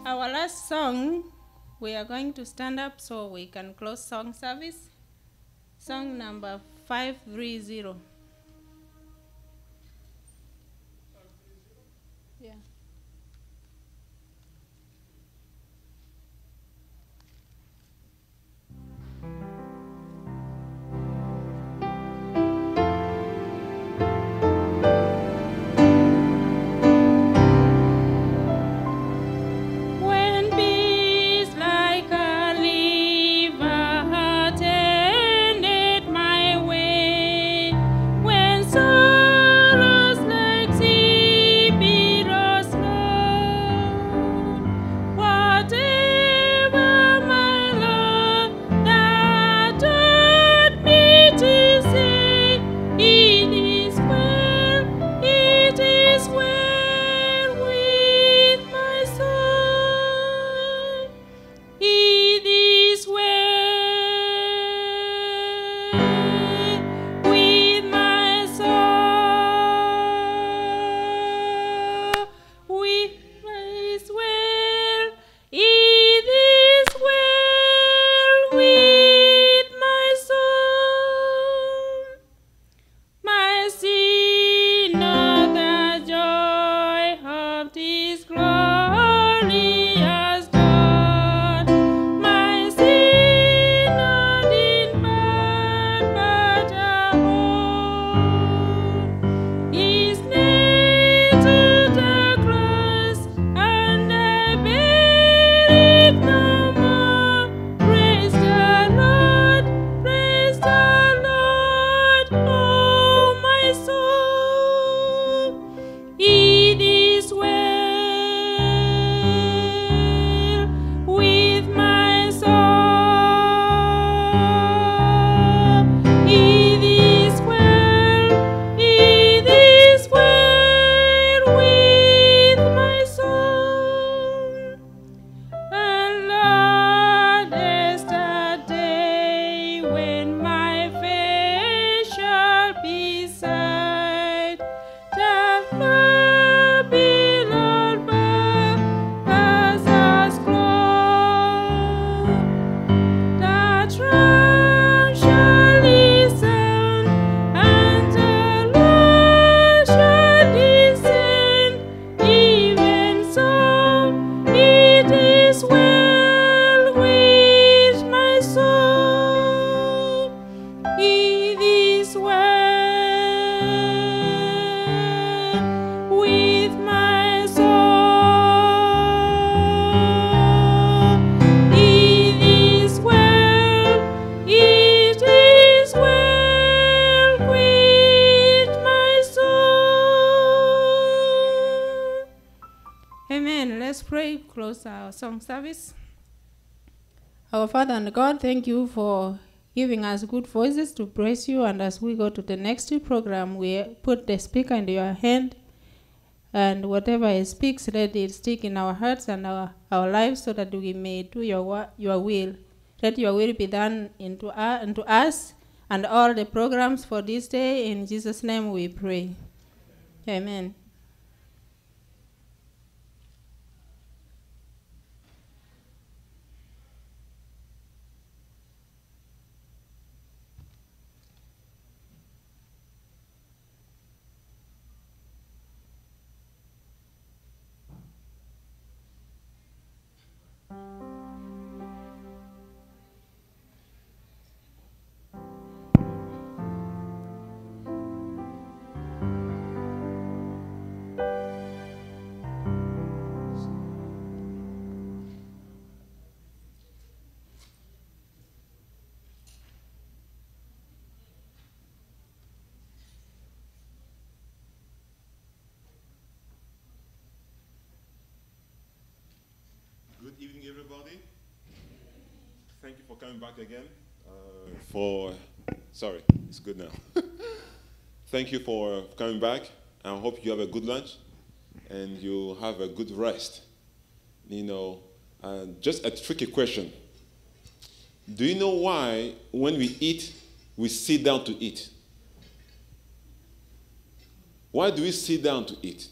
Our last song, we are going to stand up so we can close song service. Song number 530. Yeah. When peace like a river attended my way, when sorrows like sea billows roll, whatever my Lord that taught me to say, it is well with my soul. It is well with my soul. It is well. It is well with my soul. My sinner, the joy of this glorious dawn. My sinner did but a home. Is nailed to the cross, and I bear it no more. Praise the Lord, oh my soul. It is well with my soul. It is well with my soul. And Lord, there's the day when my face shall be sight. The far below as us close. The trump shall listen, and the Lord shall descend. Even so, it is well with my soul. It is well with my soul. It is well with my soul. Amen. Let's pray, close our song service. Our Father and God, thank you for giving us good voices to praise you. And as we go to the next program, we put the speaker into your hand. And whatever he speaks, let it stick in our hearts and our lives so that we may do your will. Let your will be done into us and all the programs for this day. In Jesus' name we pray. Amen. Good evening, everybody. Thank you for coming back again. Sorry, it's good now. Thank you for coming back. I hope you have a good lunch and you have a good rest. Just a tricky question. Do you know why when we eat, we sit down to eat? Why do we sit down to eat?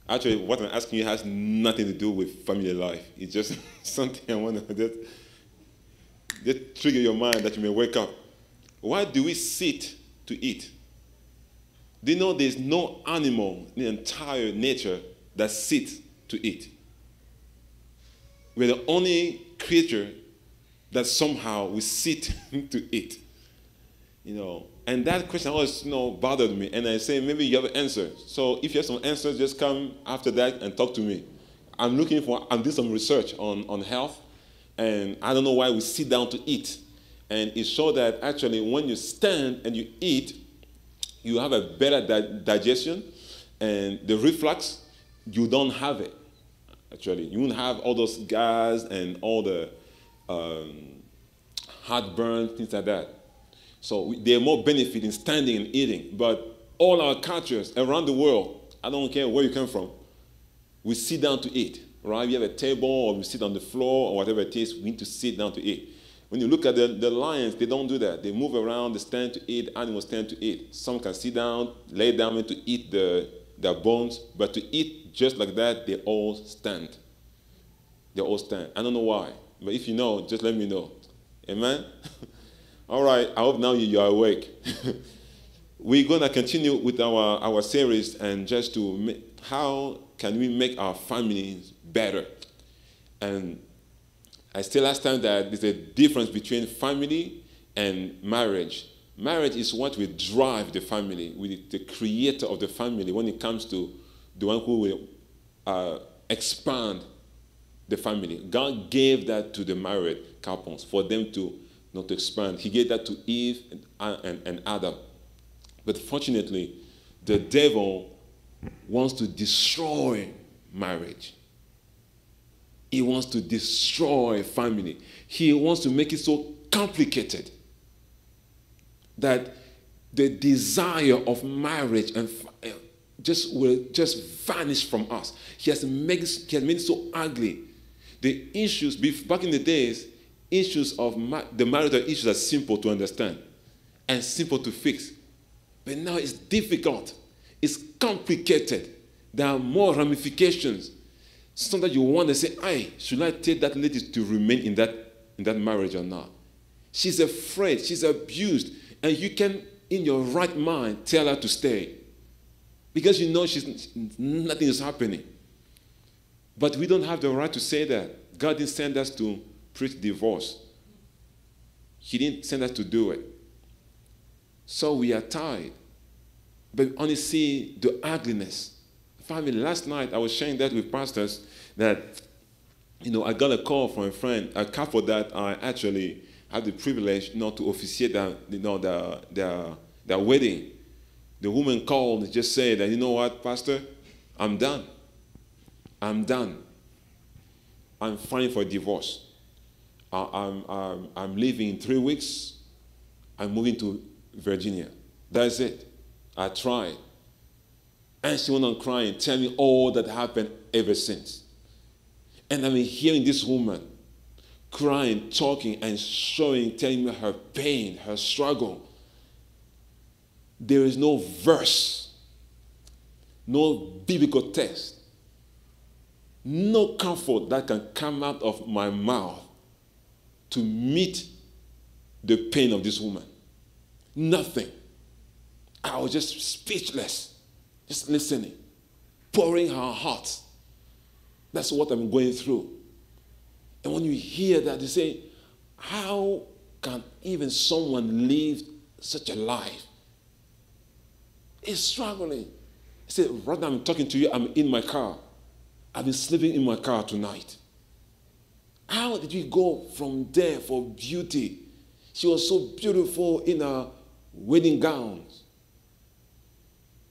Actually, what I'm asking you has nothing to do with family life. It's just something I want to just trigger your mind that you may wake up. Why do we sit to eat? Do you know there's no animal in the entire nature that sits to eat? We're the only creature that somehow we sit to eat. And that question always bothered me. And I say, maybe you have an answer. So if you have some answers, just come after that and talk to me. I'm doing some research on health. And I don't know why we sit down to eat. And it shows that actually when you stand and you eat, you have a better digestion. And the reflux, you don't have it, actually. You won't have all those gas and all the heartburn, things like that. So there are more benefit in standing and eating. But all our cultures around the world, I don't care where you come from, we sit down to eat, right? We have a table or we sit on the floor or whatever it is, we need to sit down to eat. When you look at the lions, they don't do that. They move around, they stand to eat, animals stand to eat. Some can sit down, lay down and to eat their bones, but to eat just like that, they all stand. They all stand. I don't know why, but if you know, just let me know. Amen? All right, I hope now you are awake. We're going to continue with our series and just how can we make our families better. And I said last time that there's a difference between family and marriage. Marriage is what will drive the family, with the creator of the family when it comes to the one who will expand the family. God gave that to the married couples for them to expand. He gave that to Eve and Adam. But fortunately, the devil wants to destroy marriage. He wants to destroy family. He wants to make it so complicated that the desire of marriage and will just vanish from us. He has made it so ugly. The issues, back in the days, issues of the marital issues are simple to understand and simple to fix. But now it's difficult. It's complicated. There are more ramifications. Sometimes you want to say, hey, should I take that lady to remain in that marriage or not? She's afraid. She's abused. And you can, in your right mind, tell her to stay. Because you know nothing is happening. But we don't have the right to say that. God didn't send us to preach divorce. He didn't send us to do it. So we are tired. But we only see the ugliness. Family, last night I was sharing that with pastors that, I got a call from a friend, a couple that I actually had the privilege to officiate their wedding. The woman called and just said that, you know what, Pastor, I'm done. I'm done. I'm filing for a divorce. I'm leaving in 3 weeks. I'm moving to Virginia. That's it. I tried. And she went on crying, telling me all that happened ever since. And I'm hearing this woman crying, talking, and telling me her pain, her struggle. There is no verse, no biblical text, no comfort that can come out of my mouth to meet the pain of this woman. Nothing. I was just speechless, just listening, pouring her heart. That's what I'm going through. And when you hear that, you say, how can even someone live such a life? It's struggling. I said, right now I'm talking to you, I'm in my car. I've been sleeping in my car tonight. How did we go from there for beauty? She was so beautiful in her wedding gowns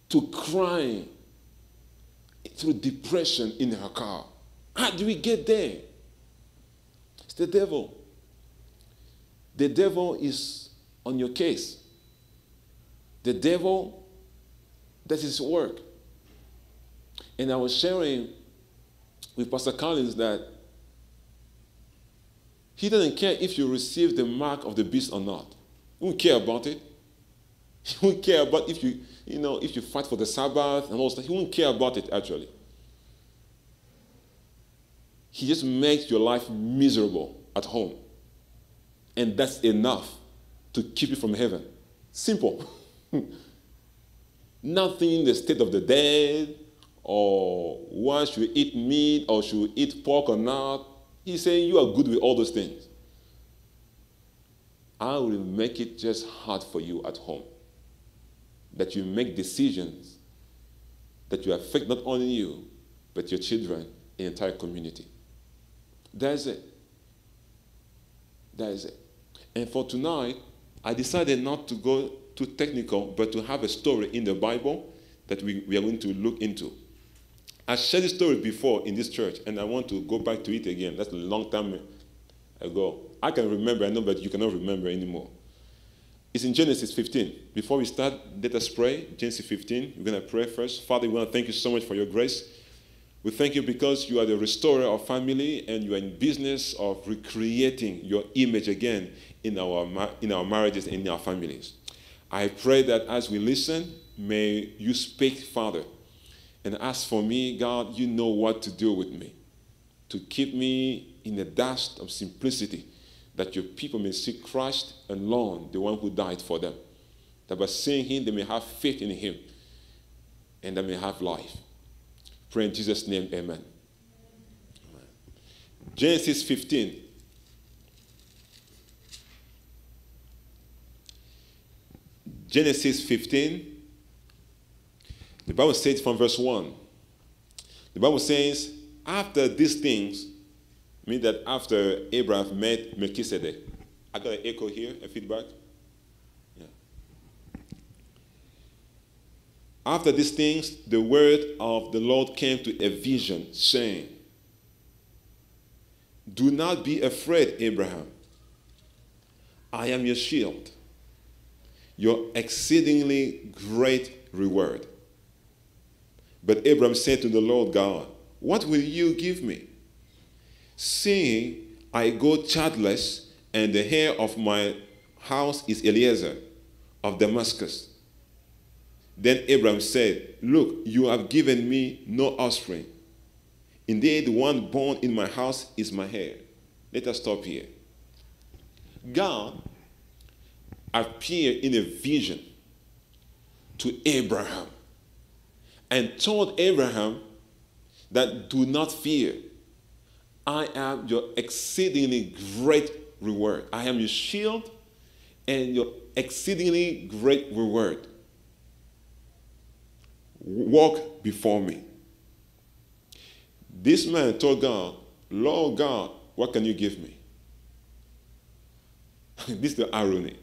to crying through depression in her car. How do we get there? It's the devil. The devil is on your case. The devil, that's his work. And I was sharing with Pastor Collins that he doesn't care if you receive the mark of the beast or not. He won't care about it. He won't care about if you fight for the Sabbath and all stuff. He won't care about it, actually. he just makes your life miserable at home. And that's enough to keep you from heaven. Simple. Nothing the state of the dead, or one should eat meat, or should eat pork or not. He's saying you are good with all those things. I will make it just hard for you at home. That you make decisions that will affect not only you, but your children, the entire community. That's it. That is it. And for tonight, I decided not to go too technical, but to have a story in the Bible that we are going to look into. I shared this story before in this church, and I want to go back to it again. That's a long time ago. I can remember, I know, but you cannot remember anymore. It's in Genesis 15. Before we start, let us pray. Genesis 15, we're going to pray first. Father, we want to thank you so much for your grace. We thank you because you are the restorer of family, and you are in business of recreating your image again in our marriages and in our families. I pray that as we listen, may you speak, Father. And as for me, God, you know what to do with me, to keep me in the dust of simplicity, that your people may see Christ alone, the one who died for them, that by seeing him, they may have faith in him, and they may have life. Pray in Jesus' name, amen. Genesis 15. Genesis 15. The Bible says from verse 1. The Bible says, after these things, mean that after Abraham met Melchizedek. I got an echo here, a feedback. Yeah. After these things, the word of the Lord came to a vision, saying, do not be afraid, Abraham. I am your shield, your exceedingly great reward. But Abraham said to the Lord God, what will you give me, seeing I go childless, and the heir of my house is Eliezer of Damascus? Then Abraham said, look, you have given me no offspring. Indeed, the one born in my house is my heir. Let us stop here. God appeared in a vision to Abraham and told Abraham that do not fear. I am your exceedingly great reward. I am your shield and your exceedingly great reward. Walk before me. This man told God, Lord God, what can you give me? This is the irony.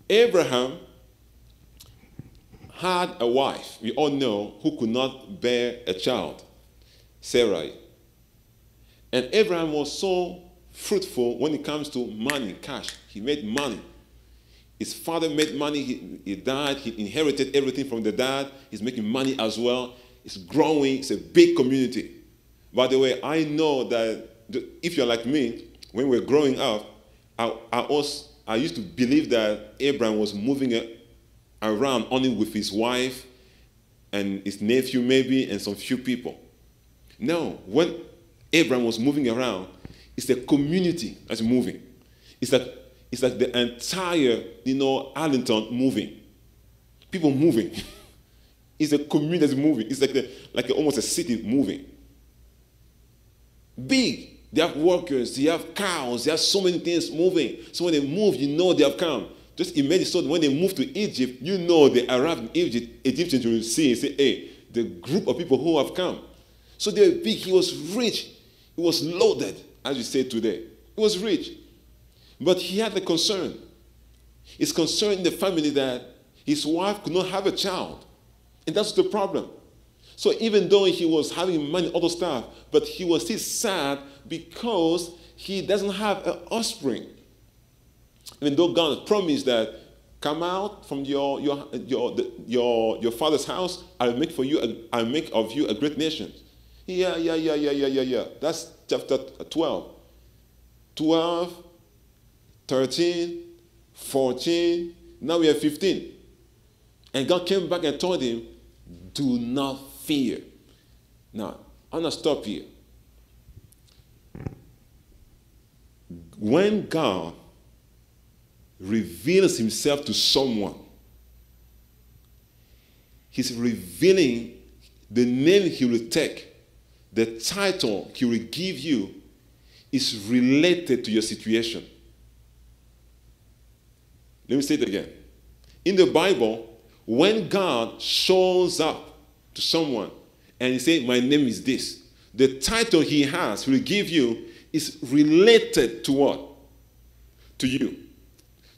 Abraham had a wife, we all know, who could not bear a child, Sarai. And Abraham was so fruitful when it comes to money, cash. He made money. His father made money. He died. He inherited everything from the dad. He's making money as well. It's growing. It's a big community. By the way, I know that if you're like me, when we're growing up, I used to believe that Abraham was moving around only with his wife and his nephew maybe and some few people. No, when Abraham was moving around, it's the community that's moving. It's like the entire, Arlington moving. People moving. It's a community that's moving. It's like almost a city moving. Big. They have workers, they have cows, they have so many things moving. So when they move, they have come. Just imagine, so when they move to Egypt, they arrived in Egypt. Egyptians will see and say, hey, the group of people who have come. So they were big. He was rich. He was loaded, as we say today. He was rich. But he had a concern. His concern in the family that his wife could not have a child. And that's the problem. So even though he was having money, all those stuff, but he was still sad because he doesn't have an offspring. Even though God promised that, come out from your father's house, I'll make of you a great nation. Yeah. That's chapter 12. 12, 13, 14, now we have 15. And God came back and told him, do not fear. Now, I'm going to stop here. when God reveals himself to someone, he's revealing the name he will take, the title he will give you is related to your situation. Let me say it again. In the Bible, when God shows up to someone and he says, my name is this, the title he has, he will give you, is related to what? To you.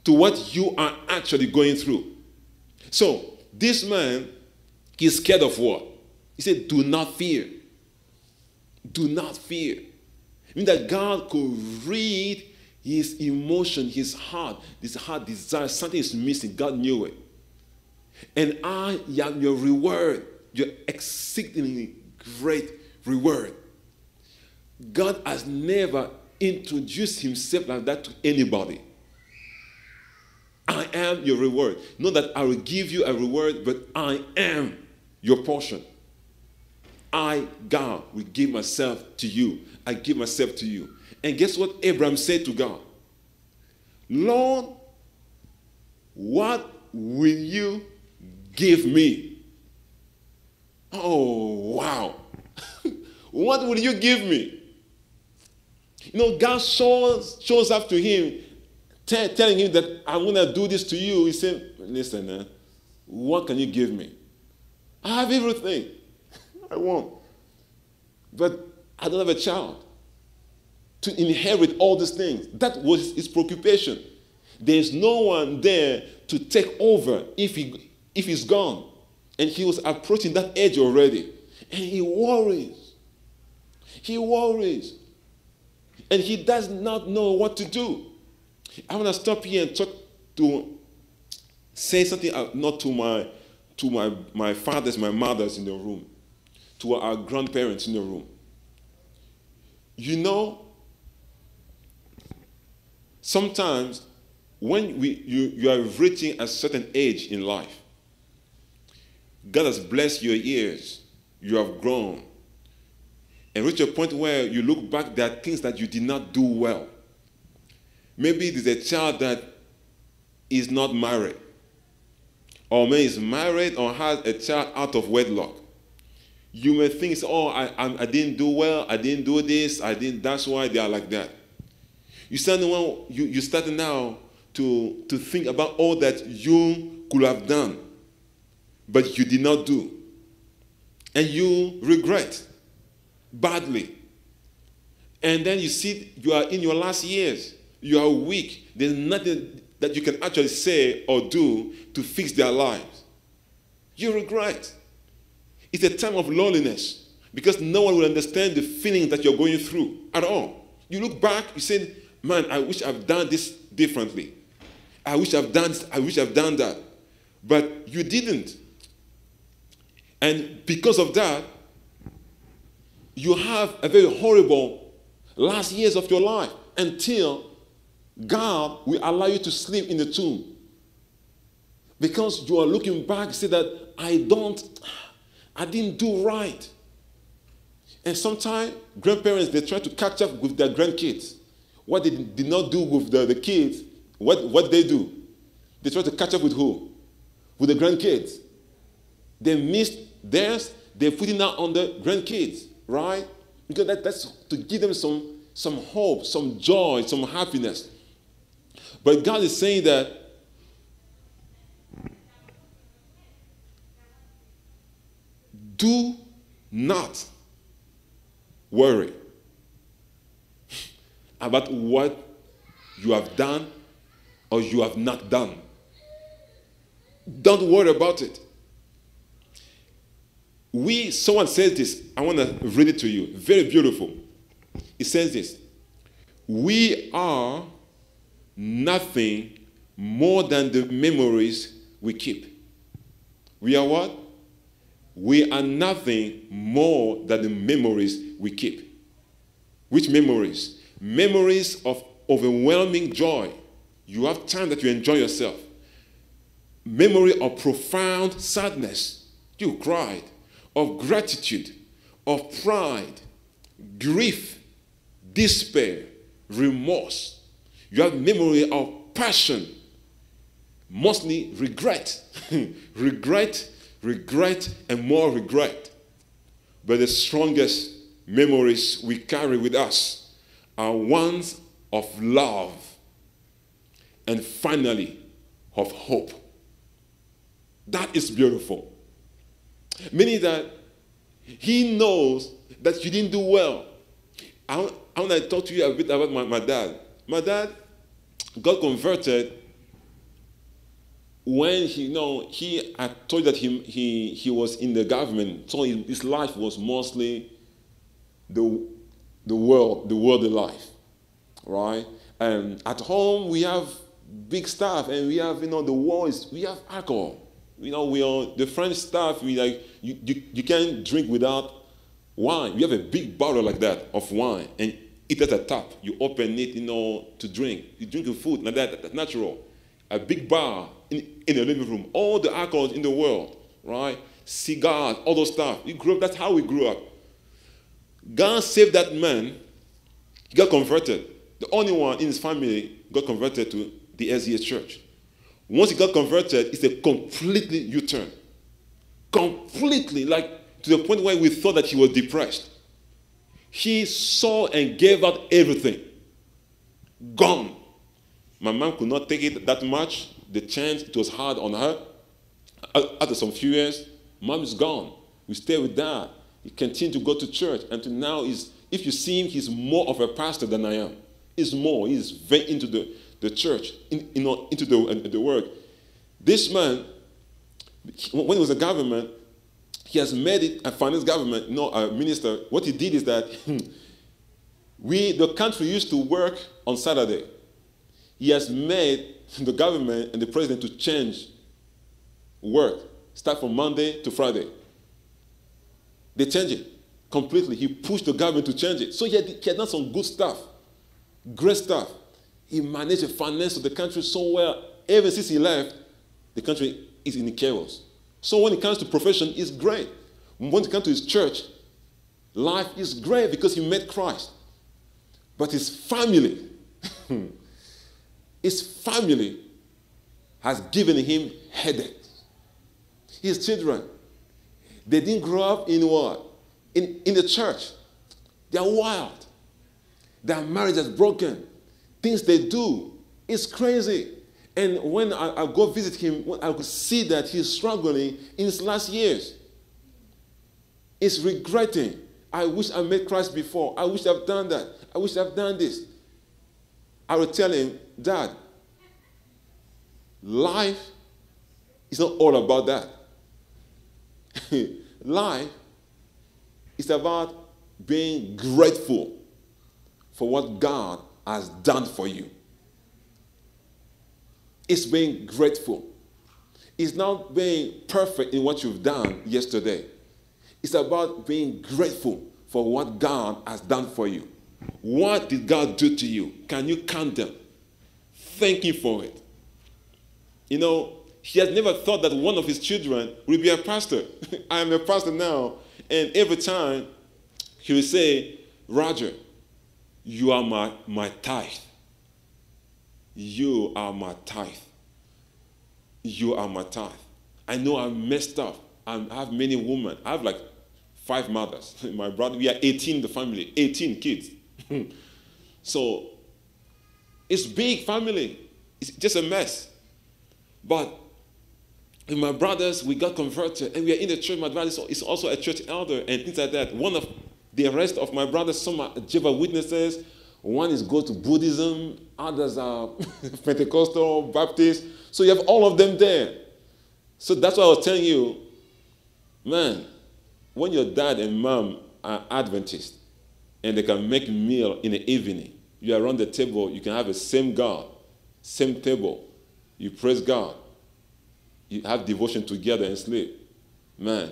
To what you are actually going through. So, this man is scared of what? He said, do not fear. Do not fear. I mean that God could read his emotion, his heart desire. Something is missing. God knew it. And I am your reward, your exceedingly great reward. God has never introduced himself like that to anybody. I am your reward. Not that I will give you a reward, but I am your portion. I, God, will give myself to you. I give myself to you. And guess what Abraham said to God? Lord, what will you give me? Oh, wow. What will you give me? You know, God shows up to him, telling him that I'm going to do this to you. He said, listen, man, what can you give me? I have everything I want. But I don't have a child to inherit all these things. That was his preoccupation. There's no one there to take over if he's gone. And he was approaching that age already. And he worries. He worries. And he does not know what to do. I want to stop here and say something not to my fathers, my mothers in the room, to our grandparents in the room. You know, sometimes when you are reaching a certain age in life, God has blessed your ears, you have grown, and reach a point where you look back, there are things that you did not do well. Maybe there's a child that is not married, or maybe is married or has a child out of wedlock. You may think, oh, I didn't do well, I didn't do this, that's why they are like that. You start now to think about all that you could have done, but you did not do. And you regret badly. And then you see you are in your last years. You are weak. There's nothing that you can actually say or do to fix their lives. You regret. It's a time of loneliness because no one will understand the feelings that you're going through at all. You look back, you say, man, I wish I've done this differently. I wish I've done this, I wish I've done that. But you didn't. And because of that, you have a very horrible last years of your life until God will allow you to sleep in the tomb. Because you are looking back and say that I didn't do right. And sometimes grandparents, they try to catch up with their grandkids. What they did not do with the kids, what they do? They try to catch up with who? With the grandkids. They missed theirs, they're putting that on the grandkids, right? Because that's to give them some hope, some joy, some happiness. But God is saying that do not worry about what you have done or you have not done. Don't worry about it. Someone says this. I want to read it to you. Very beautiful. It says this. We are nothing more than the memories we keep. We are what? We are nothing more than the memories we keep. Which memories? Memories of overwhelming joy. You have time that you enjoy yourself. Memory of profound sadness. You cried. Of gratitude, of pride, grief, despair, remorse, You have memory of passion, mostly regret. regret, and more regret. But the strongest memories we carry with us are ones of love and finally of hope. That is beautiful. Meaning that he knows that you didn't do well. I want to talk to you a bit about my dad. My dad got converted when I told that he was in the government, so his life was mostly the worldly life, right? And at home we have big stuff, and we have we have alcohol. We are the French stuff. You can't drink without wine. We have a big bottle like that of wine, and it at a tap. You open it, to drink. You drink your food like that. That's natural. A big bar in the living room. All the alcohol in the world, right? Cigars, all those stuff. That's how we grew up. God saved that man. He got converted. The only one in his family got converted to the SDA church. Once he got converted, it's a completely U-turn. Completely, to the point where we thought that he was depressed. He saw and gave out everything. Gone. My mom could not take it that much. The chance, it was hard on her. After some few years, mom is gone. We stay with dad. He continued to go to church. Until now, if you see him, he's more of a pastor than I am. He's more. He's very into the church, into the work. This man, when he was a government, he has made it a finance government, a minister. What he did is that the country used to work on Saturday. He has made the government and the president to change work, start from Monday to Friday. They changed it completely. He pushed the government to change it. So he had done some good stuff, great stuff. He managed the finance of the country so well. Ever since he left, the country is in chaos. So when it comes to profession, it's great. When it comes to his church, life is great because he met Christ. But his family, has given him headaches. His children, they didn't grow up in what? In the church. They are wild. Their marriage is broken. Things they do is crazy. And when I go visit him, I could see that he's struggling in his last years. He's regretting. I wish I met Christ before. I wish I've done that. I wish I've done this. I would tell him, Dad, life is not all about that. Life is about being grateful for what God has done for you. It's being grateful. It's not being perfect in what you've done yesterday. It's about being grateful for what God has done for you. What did God do to you? Can you count them? Thank Him for it. He has never thought that one of his children will be a pastor. I am a pastor now. And every time he will say, Roger, you are my tithe. You are my tithe. You are my tithe. I know I'm messed up. I have many women. I have 5 mothers. My brother, we are 18 in the family, 18 kids. So it's big family. It's just a mess. But with my brothers, we got converted, and we are in the church. My brother is also a church elder and things like that. One of the rest of my brothers, some are Jehovah's Witnesses. One is go to Buddhism. Others are Pentecostal, Baptist. So you have all of them there. So that's why I was telling you, man, when your dad and mom are Adventists and they can make a meal in the evening, you are around the table, you can have the same God, same table. You praise God. You have devotion together and sleep. Man,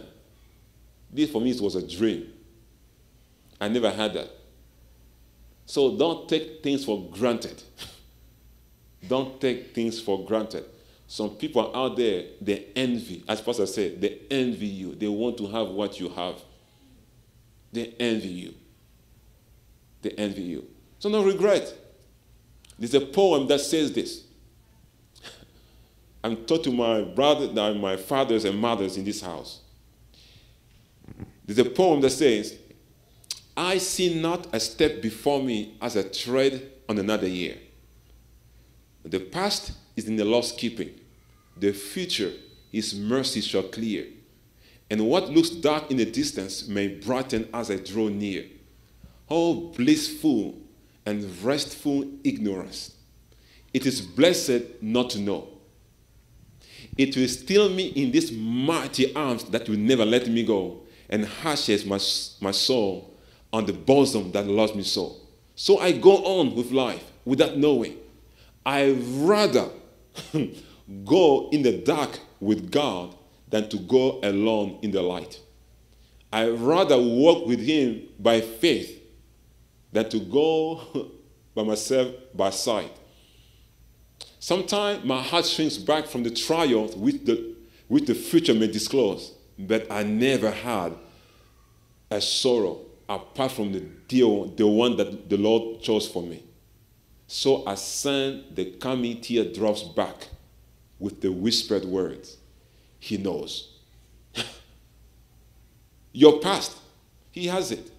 this for me was a dream. I never had that. So don't take things for granted. Don't take things for granted. Some people out there, they envy. As Pastor said, they envy you. They want to have what you have. They envy you. They envy you. So no regret. There's a poem that says this. I'm taught to my brothers, my fathers and mothers in this house. There's a poem that says, I see not a step before me as a tread on another year. The past is in the Lord's keeping. The future, His mercy shall clear. And what looks dark in the distance may brighten as I draw near. Oh, blissful and restful ignorance. It is blessed not to know. It will still me in these mighty arms that will never let me go, and hushes my soul on the bosom that loves me so. So I go on with life without knowing. I rather go in the dark with God than to go alone in the light. I rather walk with Him by faith than to go by myself by sight. Sometimes my heart shrinks back from the trials which the future may disclose, but I never had a sorrow apart from the one that the Lord chose for me. So I send the coming teardrops back with the whispered words. He knows. Your past, He has it.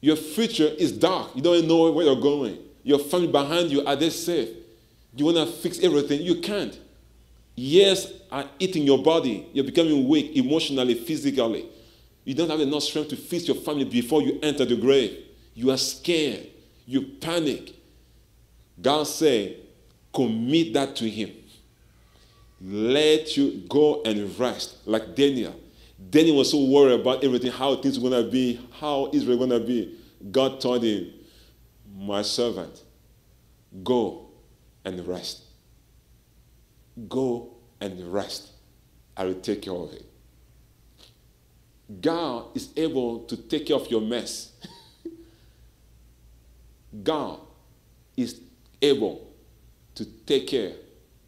Your future is dark. You don't know where you're going. Your family behind you, are they safe? You want to fix everything? You can't. Years are eating your body. You're becoming weak emotionally, physically. You don't have enough strength to fix your family before you enter the grave. You are scared. You panic. God said, commit that to Him. Let you go and rest. Like Daniel. Daniel was so worried about everything, how things were going to be, how Israel was going to be. God told him, my servant, go and rest. Go and rest. I will take care of it. God is able to take care of your mess. God is able to take care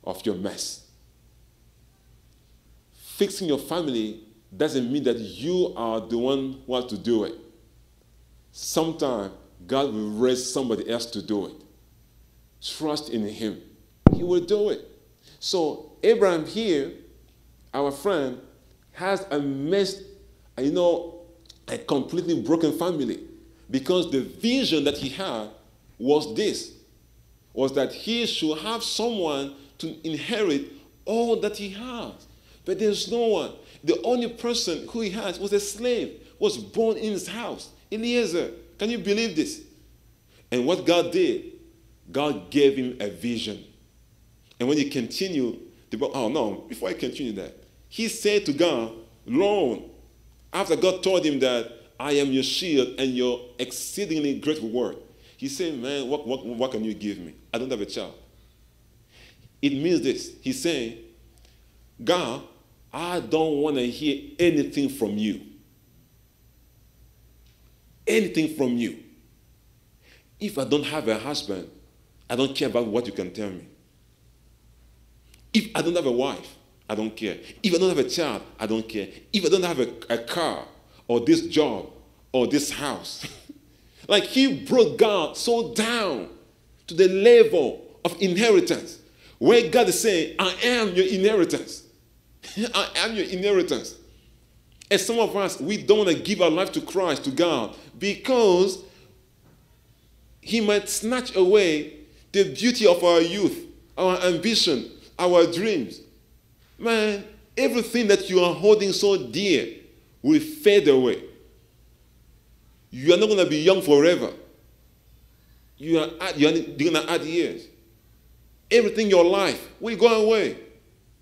of your mess. Fixing your family doesn't mean that you are the one who has to do it. Sometimes God will raise somebody else to do it. Trust in Him. He will do it. So Abraham here, our friend, has a mess, a completely broken family. Because the vision that he had was this, was that he should have someone to inherit all that he has. But there's no one. The only person who he has was a slave, was born in his house, Eliezer. Can you believe this? And what God did, God gave him a vision. And when he continued, before I continue that, he said to God, Lord, after God told him that I am your shield and your exceedingly great reward, he said, man, what can you give me? I don't have a child. It means this. He's saying, God, I don't want to hear anything from you. Anything from you. If I don't have a husband, I don't care about what you can tell me. If I don't have a wife, I don't care. If I don't have a child, I don't care. If I don't have a car or this job or this house. Like he brought God so down to the level of inheritance where God is saying, I am your inheritance. I am your inheritance. And some of us, we don't want to give our life to Christ, to God, because He might snatch away the beauty of our youth, our ambition, our dreams. Man, everything that you are holding so dear will fade away. You are not going to be young forever. You're going to add years. Everything in your life will go away.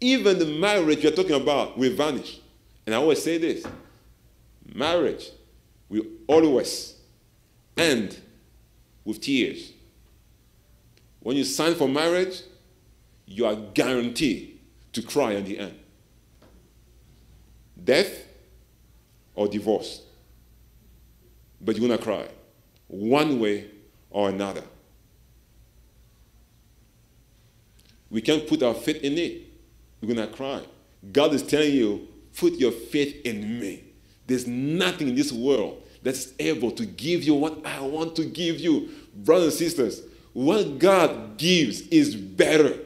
Even the marriage you're talking about will vanish. And I always say this. Marriage will always end with tears. When you sign for marriage, you are guaranteed to cry at the end. Death or divorce. But you're going to cry. One way or another. We can't put our faith in it. We're going to cry. God is telling you, put your faith in me. There's nothing in this world that's able to give you what I want to give you. Brothers and sisters, what God gives is better.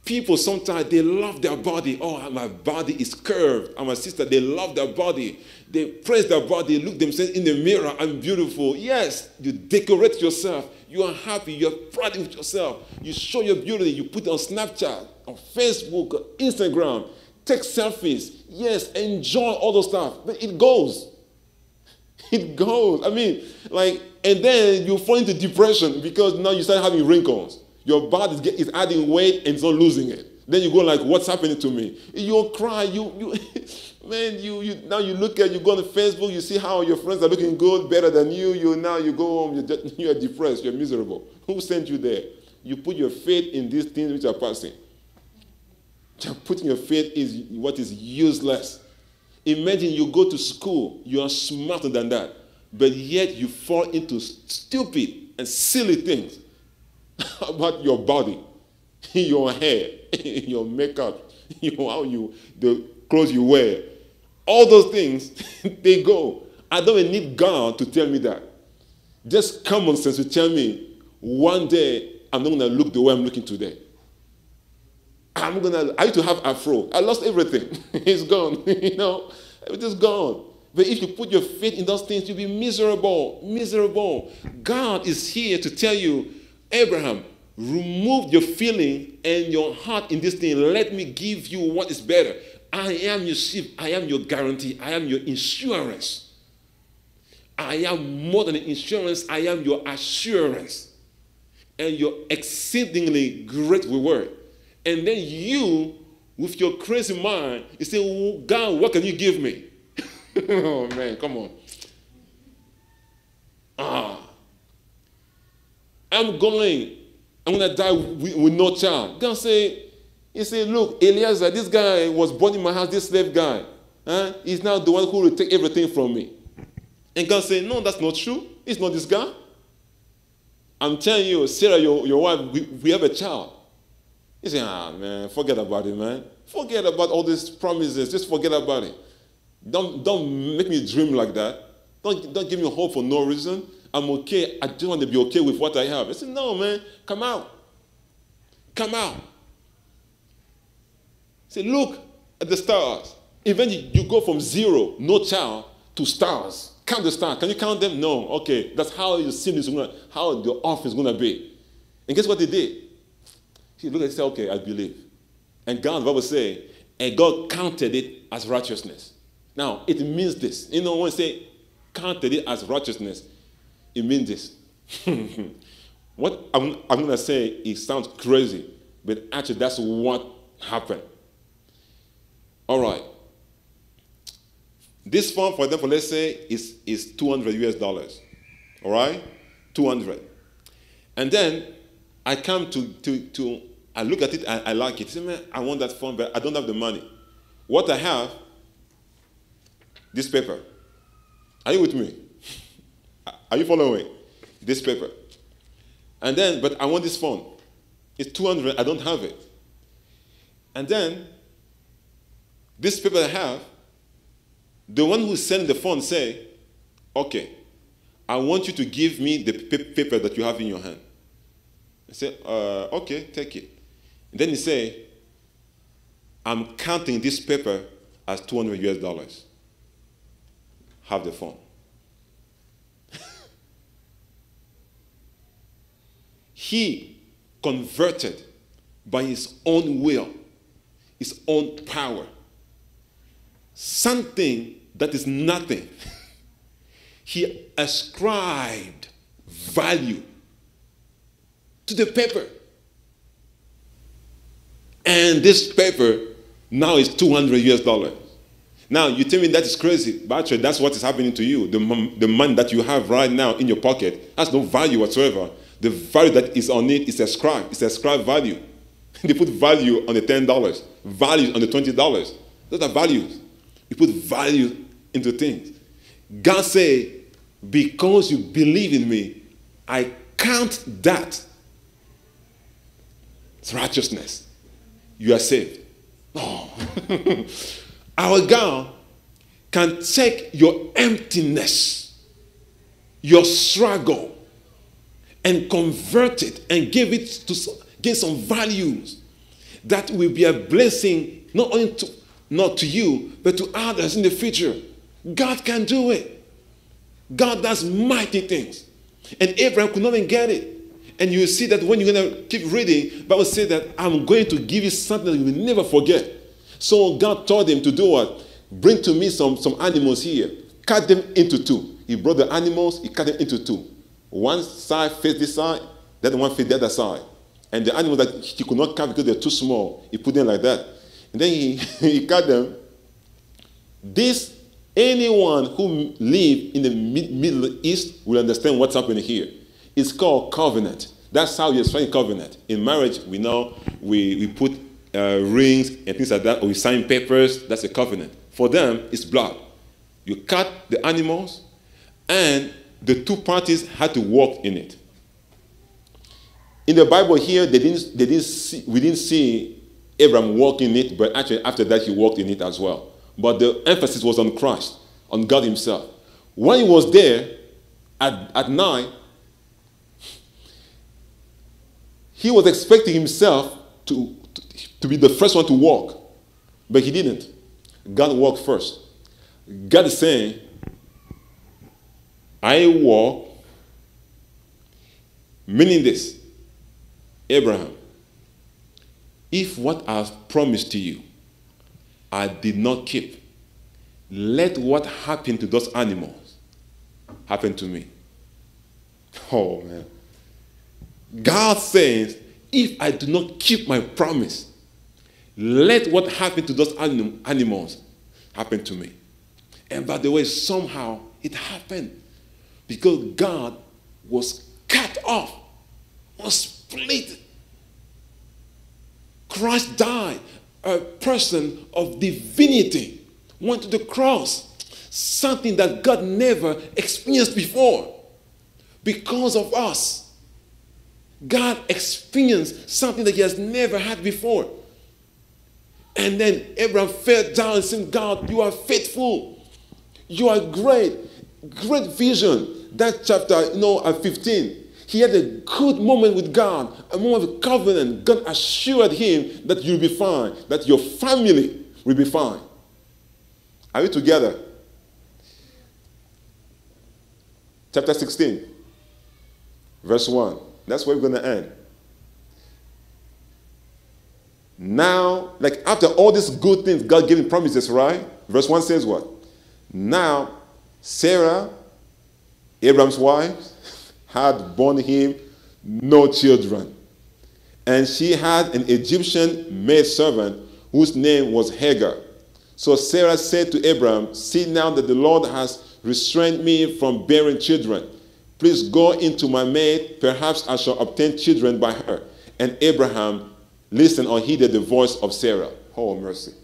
People sometimes, they love their body. Oh, my body is curved. And my sister, they love their body. They praise their body, look themselves in the mirror, I'm beautiful. Yes, you decorate yourself. You are happy. You're proud of yourself. You show your beauty. You put it on Snapchat, on Facebook, on Instagram. Take selfies. Yes, enjoy all those stuff. But it goes. It goes. I mean, and then you fall into depression because now you start having wrinkles. Your body is adding weight and it's not losing it. Then you go like, what's happening to me? You'll cry. Man, now you look at, you go on Facebook, you see how your friends are looking good, better than you. Now you go home, you're depressed, you're miserable. Who sent you there? You put your faith in these things which are passing. Putting your faith is what is useless. Imagine you go to school, you are smarter than that, but yet you fall into stupid and silly things about your body, your hair, your makeup, the clothes you wear. All those things, they go. I don't even need God to tell me that. Just common sense to tell me, one day, I'm not going to look the way I'm looking today. I used to have afro. I lost everything. It's gone. Everything's gone. But if you put your faith in those things, you'll be miserable. Miserable. God is here to tell you, Abraham, remove your feeling and your heart in this thing. Let me give you what is better. I am your sheep. I am your guarantee. I am your insurance. I am more than an insurance. I am your assurance. And your exceedingly great reward. And then you, with your crazy mind, you say, oh, God, what can you give me? Oh, man, come on. I'm going to die with no child. God say, he said, look, Eliezer, this guy was born in my house, this slave guy. He's now the one who will take everything from me. And God said, no, that's not true. It's not this guy. I'm telling you, Sarah, your wife, we have a child. He said, man, forget about it, man. Forget about all these promises. Just forget about it. Don't make me dream like that. Don't give me hope for no reason. I'm okay. I just want to be okay with what I have. I said, no, man, come out. Come out. Say, look at the stars. Eventually, you go from zero, no child, to stars. Count the stars. Can you count them? No. Okay. That's how your sin is going to, how the off is going to be. And guess what they did? He looked and said, okay, I believe. And God, the Bible says, and God counted it as righteousness. Now, it means this. When you say counted it as righteousness, it means this. What I'm going to say, it sounds crazy, but actually that's what happened. All right. This phone, for example, let's say is $200 US. All right? 200. And then I come to I look at it, I like it. I say, man, I want that phone, but I don't have the money. What I have, this paper. Are you with me? Are you following? This paper. And then, but I want this phone. It's 200, I don't have it. And then, this paper I have, the one who sent the phone say, okay, I want you to give me the paper that you have in your hand. I say, okay, take it. And then he say, I'm counting this paper as $200 US. Have the phone. He converted by his own will, his own power, something that is nothing. He ascribed value to the paper. And this paper now is $200 US. Now, you tell me that is crazy, but actually that's what is happening to you. The money that you have right now in your pocket has no value whatsoever. The value that is on it is ascribed. It's ascribed value. They put value on the $10, value on the $20. Those are values. You put value into things. God said, because you believe in me, I count that as righteousness. You are saved. Oh. Our God can take your emptiness, your struggle, and convert it and give some values that will be a blessing not to you, but to others in the future. God can do it. God does mighty things. And Abraham could not even get it. And you see that when you're going to keep reading, the Bible says that I'm going to give you something that you will never forget. So God told him to do what? Bring to me some animals here. Cut them into two. He brought the animals, he cut them into two. One side faced this side, the other one faced the other side. And the animals that he could not cut because they're too small, he put them like that. And then he cut them. Anyone who live in the Middle East will understand what's happening here. It's called covenant. That's how you explain covenant. In marriage, we know we put rings and things like that, or we sign papers. That's a covenant. For them, it's blood. You cut the animals, and the two parties had to walk in it. In the Bible here, we didn't see Abraham walk in it, but actually after that he walked in it as well. But the emphasis was on Christ, on God himself. When he was there at night, he was expecting himself to be the first one to walk, but he didn't. God walked first. God is saying, I walk, meaning this, Abraham, if what I've promised to you I did not keep, let what happened to those animals happen to me. Oh, man. God says, if I do not keep my promise, let what happened to those animals happen to me. And by the way, somehow it happened because God was cut off, was split. Christ died, a person of divinity, went to the cross, something that God never experienced before. Because of us, God experienced something that he has never had before. And then Abraham fell down and said, God, you are faithful. You are great. Great vision. That chapter, at 15. He had a good moment with God, a moment of covenant. God assured him that you'll be fine, that your family will be fine. Are we together? Chapter 16, verse 1. That's where we're going to end. Now, like after all these good things, God gave him promises, right? Verse 1 says what? Now, Sarah, Abraham's wife, had borne him no children. And she had an Egyptian maidservant whose name was Hagar. So Sarah said to Abraham, see now that the Lord has restrained me from bearing children. Please go into my maid, perhaps I shall obtain children by her. And Abraham listened or heeded the voice of Sarah. Oh, mercy.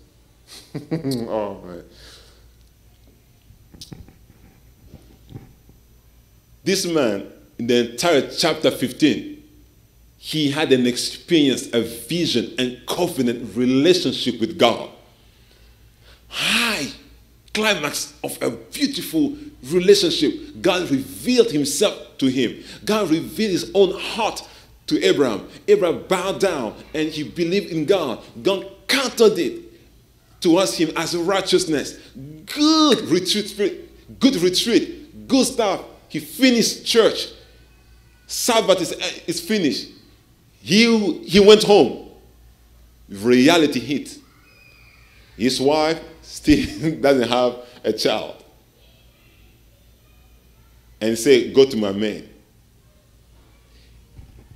Oh, man. This man, in the entire chapter 15, he had an experience, a vision, and covenant relationship with God. High climax of a beautiful relationship. God revealed himself to him. God revealed his own heart to Abraham. Abraham bowed down and he believed in God. God counted it towards him as righteousness. Good retreat spirit, good retreat, good stuff. He finished church. Sabbath is finished. He went home. Reality hit. His wife still doesn't have a child. And he said, go to my maid.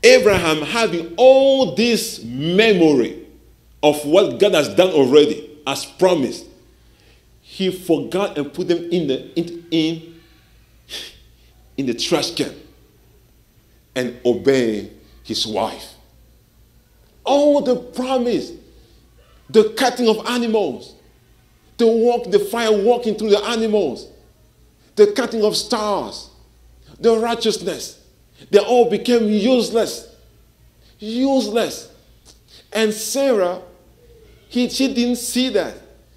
Abraham, having all this memory of what God has done already, as promised, he forgot and put them in the trash can and obey his wife. All the promise, the cutting of animals, the fire walking through the animals, the cutting of stars, the righteousness, they all became useless. Useless. And Sarah, she didn't see that.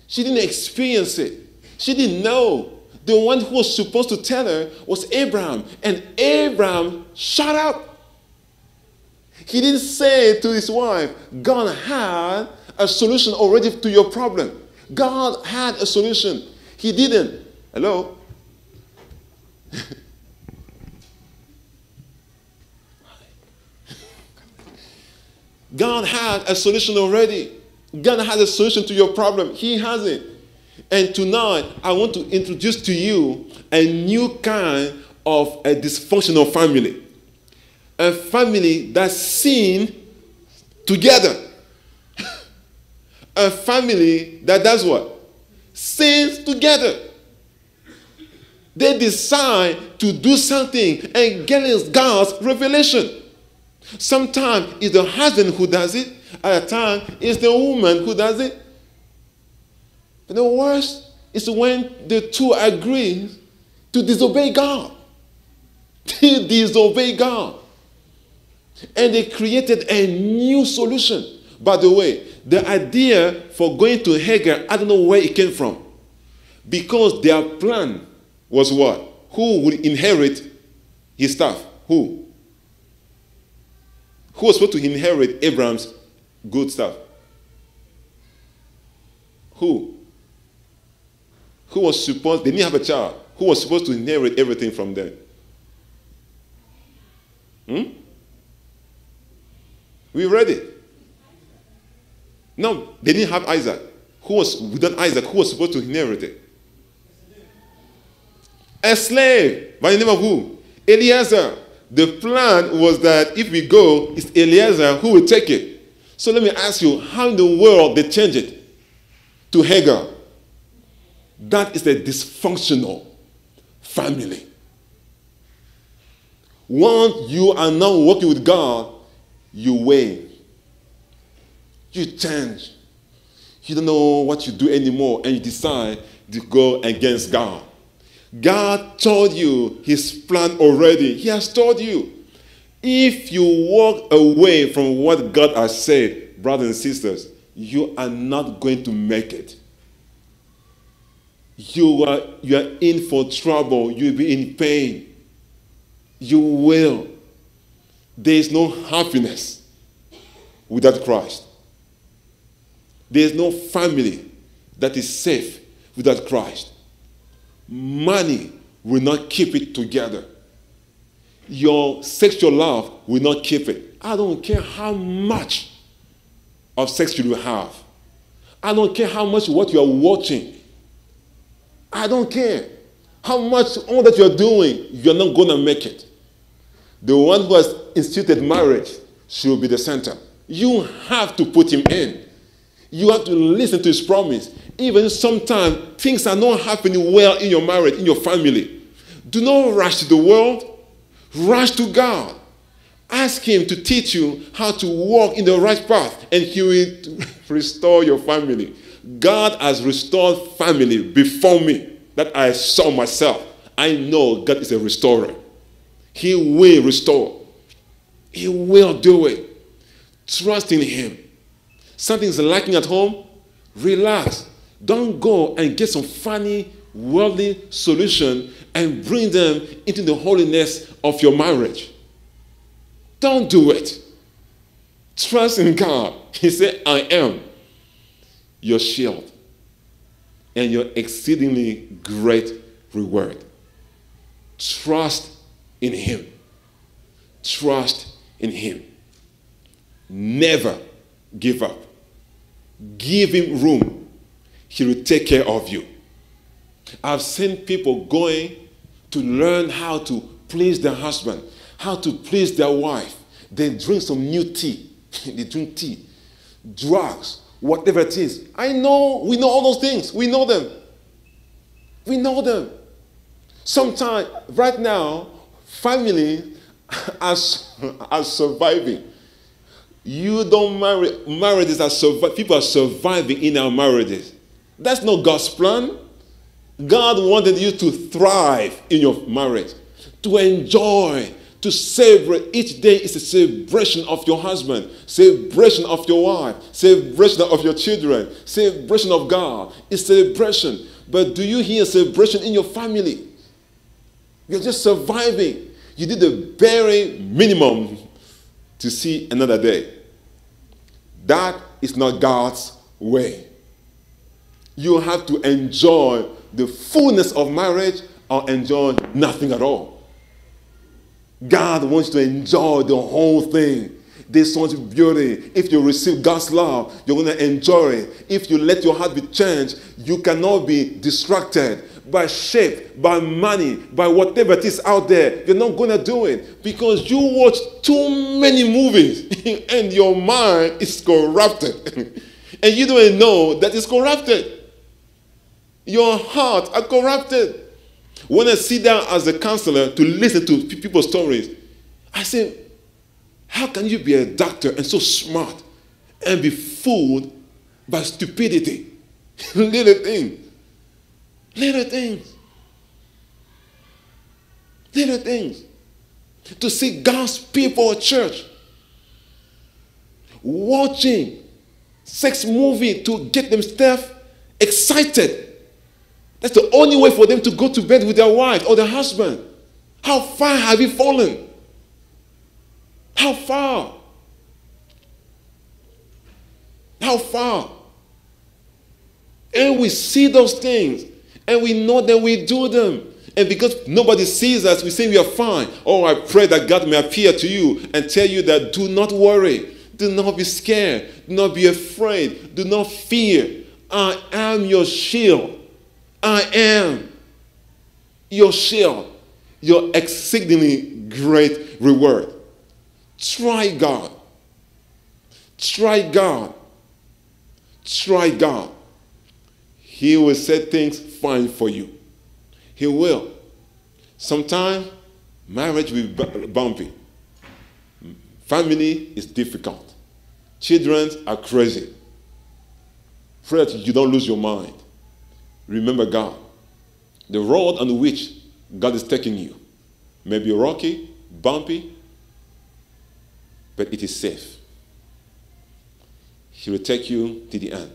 She didn't experience it. She didn't know. The one who was supposed to tell her was Abraham. And Abraham shut up. He didn't say to his wife, God had a solution already to your problem. God had a solution. He didn't. Hello? God had a solution already. God has a solution to your problem. He has it. And tonight, I want to introduce to you a new kind of a dysfunctional family. A family that's seen together. A family that does what? Sings together. They decide to do something and get God's revelation. Sometimes it's the husband who does it. At a time, it's the woman who does it. But the worst is when the two agree to disobey God. They disobey God. And they created a new solution. By the way, the idea for going to Hagar, I don't know where it came from. Because their plan was what? Who would inherit his stuff? Who? Who was supposed to inherit Abraham's good stuff? Who? Who was supposed, they didn't have a child. Who was supposed to inherit everything from them? We read it. No, they didn't have Isaac. Who was, without Isaac, who was supposed to inherit it? A slave. By the name of who? Eliezer. The plan was that if we go, it's Eliezer who will take it. So let me ask you, how in the world they change it to Hagar? That is a dysfunctional family. Once you are now working with God, you wane. You change. You don't know what you do anymore, and you decide to go against God. God told you his plan already. He has told you. If you walk away from what God has said, brothers and sisters, you are not going to make it. You are in for trouble. You'll be in pain. You will. There is no happiness without Christ. There is no family that is safe without Christ. Money will not keep it together. Your sexual love will not keep it. I don't care how much of sex you have. I don't care how much what you are watching. I don't care how much all that you're doing, you're not going to make it. The one who has instituted marriage should be the center. You have to put him in. You have to listen to his promise. Even sometimes things are not happening well in your marriage, in your family. Do not rush to the world. Rush to God. Ask him to teach you how to walk in the right path, and he will restore your family. God has restored family before me that I saw myself. I know God is a restorer. He will restore. He will do it. Trust in him. Something's lacking at home, relax. Don't go and get some funny, worldly solution and bring them into the holiness of your marriage. Don't do it. Trust in God. He said, I am your shield and your exceedingly great reward. Trust in him. Trust in him. Never give up. Give him room. He will take care of you. I've seen people going to learn how to please their husband, how to please their wife. They drink some new tea. They drink tea, drugs, whatever it is. We know all those things. We know them. We know them. Sometimes, right now, family are surviving. You don't marry. Marriages are surviving. People are surviving in our marriages. That's not God's plan. God wanted you to thrive in your marriage, to enjoy, to celebrate. Each day is a celebration of your husband, celebration of your wife, celebration of your children, celebration of God. It's celebration. But do you hear celebration in your family? You're just surviving. You did the very minimum to see another day. That is not God's way. You have to enjoy the fullness of marriage or enjoy nothing at all. God wants you to enjoy the whole thing. This one's beauty. If you receive God's love, you're going to enjoy it. If you let your heart be changed, you cannot be distracted by shape, by money, by whatever it is out there. You're not going to do it because you watch too many movies and your mind is corrupted. And you don't even know that it's corrupted. Your heart are corrupted. When I sit down as a counselor to listen to people's stories, I say, how can you be a doctor and so smart and be fooled by stupidity? Little things. Little things. Little things. To see God's people at church watching sex movie to get themselves excited. That's the only way for them to go to bed with their wife or their husband. How far have you fallen? How far? How far? And we see those things, and we know that we do them. And because nobody sees us, we say we are fine. Oh, I pray that God may appear to you and tell you that do not worry. Do not be scared. Do not be afraid. Do not fear. I am your shield. I am your shield, your exceedingly great reward. Try God. Try God. Try God. He will set things fine for you. He will. Sometimes marriage will be bumpy. Family is difficult. Children are crazy. Pray that you don't lose your mind. Remember God. The road on which God is taking you may be rocky, bumpy, but it is safe. He will take you to the end.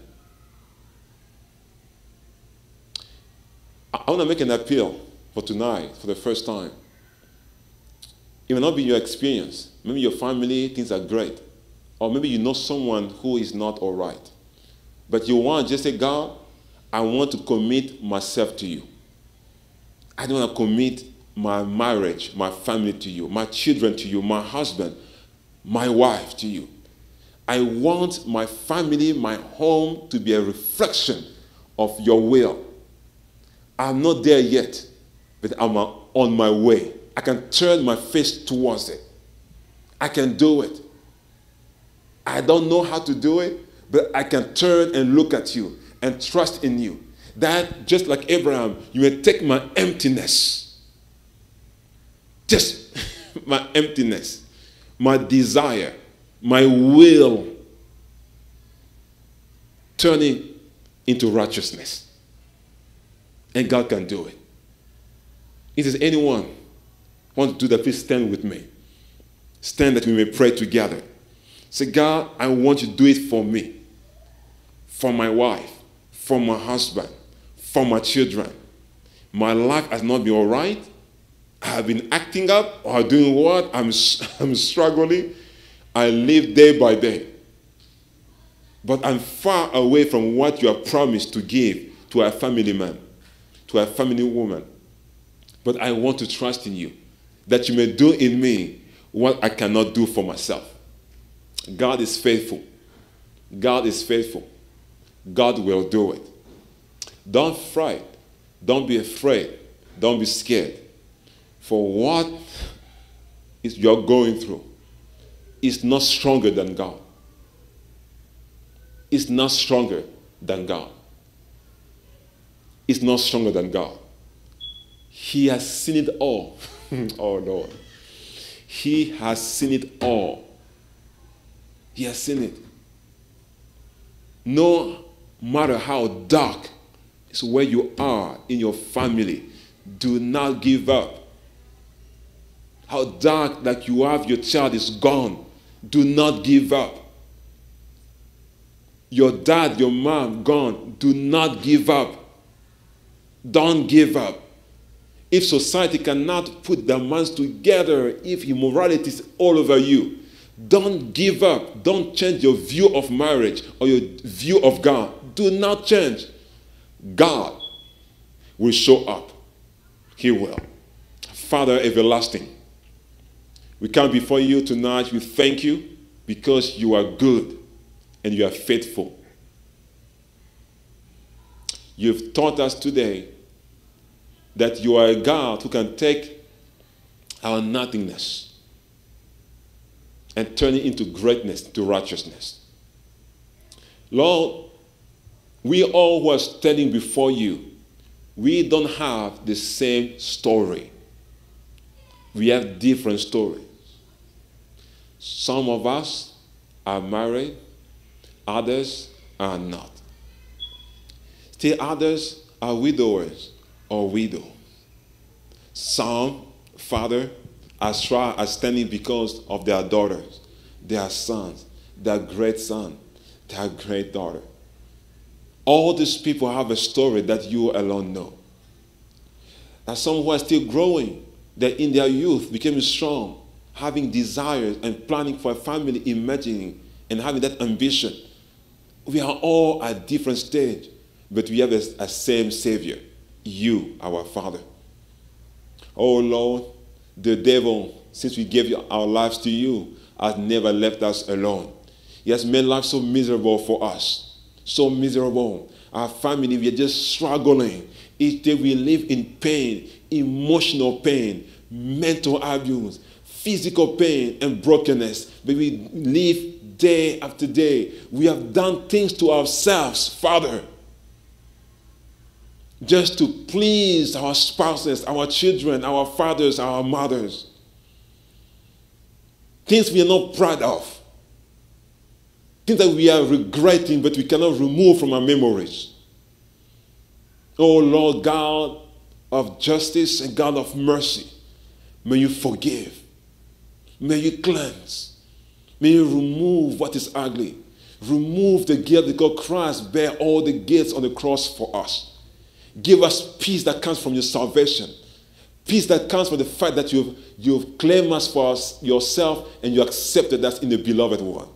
I want to make an appeal for tonight, for the first time. It may not be your experience. Maybe your family, things are great. Or maybe you know someone who is not all right. But you want to just say, God, I want to commit myself to you. I don't want to commit my marriage, my family to you, my children to you, my husband, my wife to you. I want my family, my home to be a reflection of your will. I'm not there yet, but I'm on my way. I can turn my face towards it. I can do it. I don't know how to do it, but I can turn and look at you and trust in you. That, just like Abraham, you may take my emptiness, just my emptiness, my desire, my will, turn it into righteousness. And God can do it. If there's anyone wants to do that, please stand with me. Stand that we may pray together. Say, God, I want you to do it for me, for my wife, for my husband, for my children. My life has not been all right. I have been acting up or doing what? I'm struggling. I live day by day. But I'm far away from what you have promised to give to a family man, to a family woman. But I want to trust in you, that you may do in me what I cannot do for myself. God is faithful. God is faithful. God will do it. Don't fright. Don't be afraid. Don't be scared. For what is you're going through is not stronger than God. It's not stronger than God. It's not stronger than God. He has seen it all. Oh, Lord. He has seen it all. He has seen it. No matter how dark is where you are in your family, do not give up. How dark that you have your child is gone, do not give up. Your dad, your mom, gone, do not give up. Don't give up. If society cannot put their minds together, if immorality is all over you, Don't give up. Don't change your view of marriage or your view of God. Do not change. God will show up. He will. Father everlasting, we come before you tonight. We thank you because you are good and you are faithful. You've taught us today that you are a God who can take our nothingness and turn it into greatness, to righteousness. Lord, we all who are standing before you, we don't have the same story. We have different stories. Some of us are married, others are not. Still others are widowers or widows. Some, Father, are standing because of their daughters, their sons, their great son, their great daughter. All these people have a story that you alone know. And some who are still growing, that in their youth became strong, having desires and planning for a family, imagining and having that ambition. We are all at different stage, but we have a same Savior, you, our Father. Oh Lord, the devil, since we gave our lives to you, has never left us alone. He has made life so miserable for us, so miserable. Our family, we are just struggling. Each day we live in pain, emotional pain, mental abuse, physical pain and brokenness. But we live day after day. We have done things to ourselves, Father, just to please our spouses, our children, our fathers, our mothers. Things we are not proud of. Things that we are regretting, but we cannot remove from our memories. Oh Lord, God of justice and God of mercy, may you forgive. May you cleanse. May you remove what is ugly. Remove the guilt because Christ bare all the guilt on the cross for us. Give us peace that comes from your salvation. Peace that comes from the fact that you've claimed us for yourself and you accepted us in the beloved one.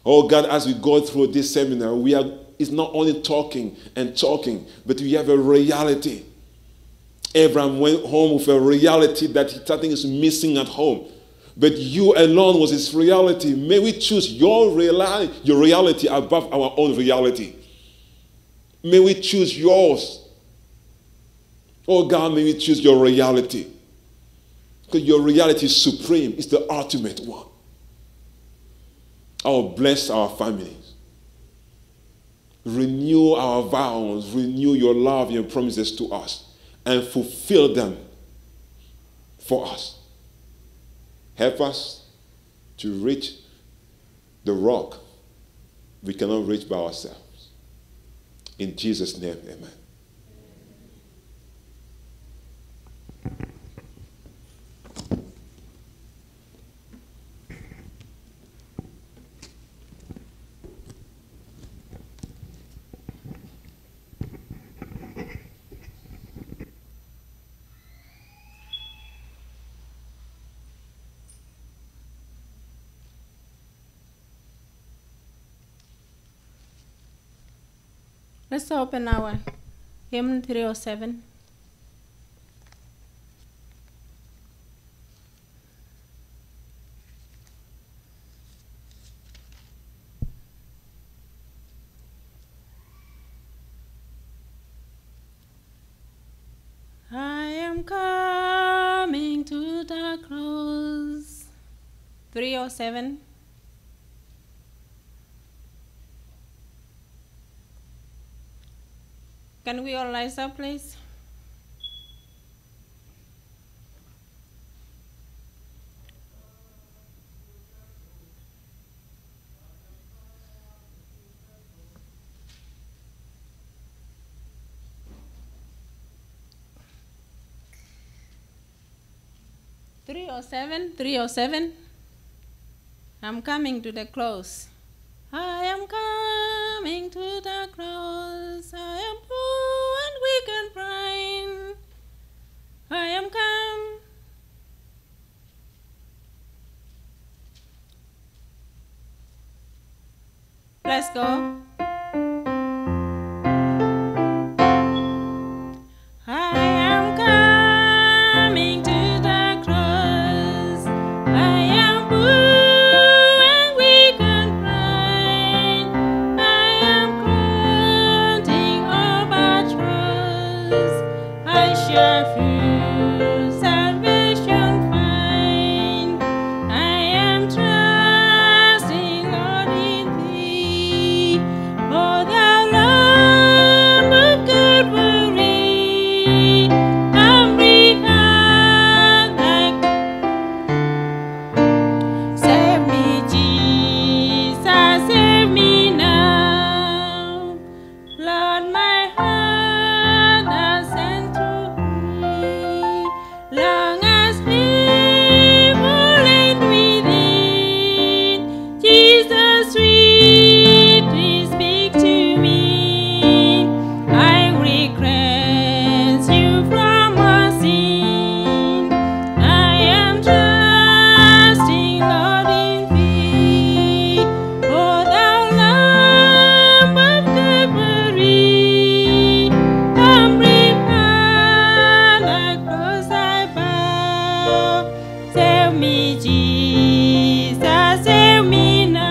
Oh God, as we go through this seminar, it's not only talking and talking, but we have a reality. Abraham went home with a reality that something is missing at home. But you alone was his reality. May we choose your reality above our own reality. May we choose yours. Oh God, may we choose your reality. Because your reality is supreme. It's the ultimate one. Oh, bless our families. Renew our vows. Renew your love and your promises to us. And fulfill them for us. Help us to reach the rock we cannot reach by ourselves. In Jesus' name, amen. Let's open our hymn 307. I am coming to the close. 307. Can we all rise up, please? Three oh seven. I'm coming to the close. I am coming to the close. I am poor and weak and blind. I am come. Let's go. I am coming to the cross. I am poor and weak and blind. I am counting all my trust. I shall feel salvation find. I am trusting, Lord, in Thee. For Thou Lamb of Calvary, humbly heart Thy save me, Jesus, save me now. Lord, my heart has sent to Thee, long as evil and within. Jesus, sweetly speak to me. I regress you from my sin. I am trusting, Lord, in Thee. For Thou Lamb of Calvary, humbly heart Thy cross I bow. Save me, Jesus, save me now.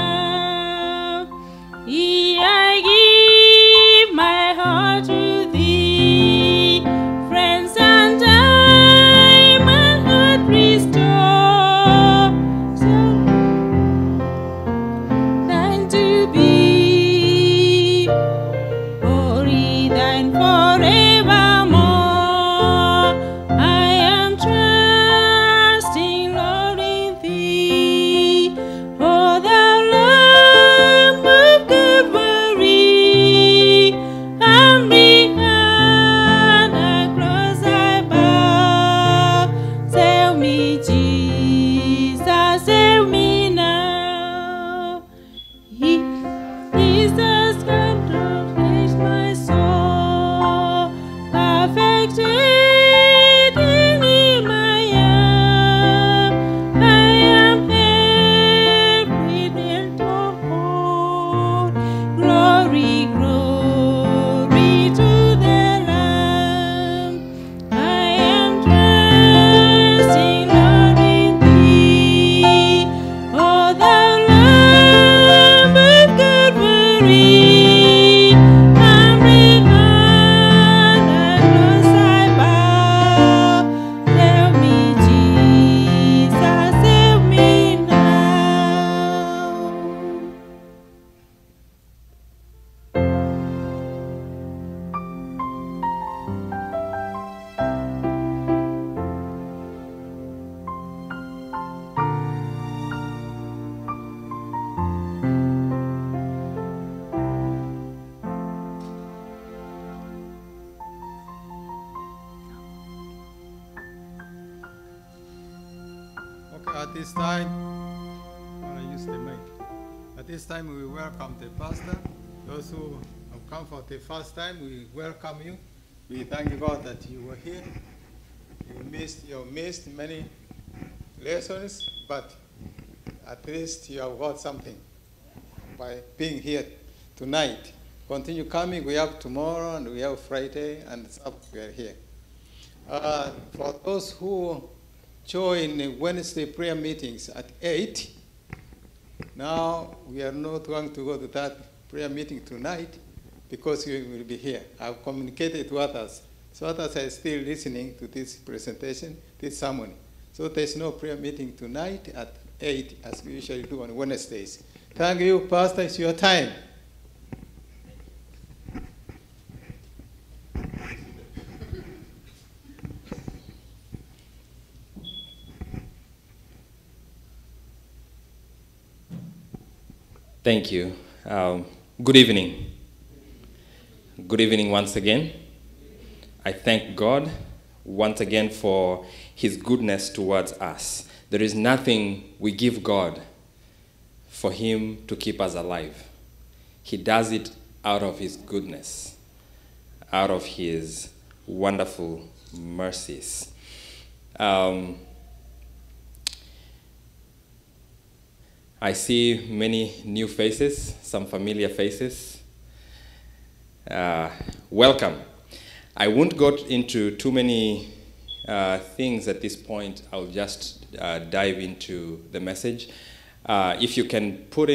I give my heart to Thee, friends and time and heart restore. So thine to be, glory thine forevermore. I am trusting, Lord, in Thee. For Thou Lamb of Calvary, humbly heart Thy cross I bow. Save me, Jesus, save me now. Jesus, come to fix my soul, perfected in Him I am. I am everything to hold. Glory, glory to the Lamb. I am trusting, Lord, in Thee. Oh, Thou Lamb of Calvary, humbly heart Thy cross I bow. Save me, Jesus, save me now. Okay, at this time, I want to use the mic. At this time, we welcome the pastor. Those who have come for the first time, we welcome you. We thank God that you were here. You missed many lessons, but at least you have got something by being here tonight. Continue coming. We have tomorrow and we have Friday and Sabbath. We are here. For those who join the Wednesday prayer meetings at 8, now we are not going to go to that prayer meeting tonight because we will be here. I've communicated to others, so others are still listening to this presentation, this sermon. So there's no prayer meeting tonight at 8 as we usually do on Wednesdays. Thank you, Pastor. It's your time. Thank you. Good evening. Good evening once again. I thank God once again for His goodness towards us. There is nothing we give God for Him to keep us alive. He does it out of His goodness, out of His wonderful mercies. I see many new faces, some familiar faces. Welcome. I won't go into too many things at this point. I'll just dive into the message. If you can put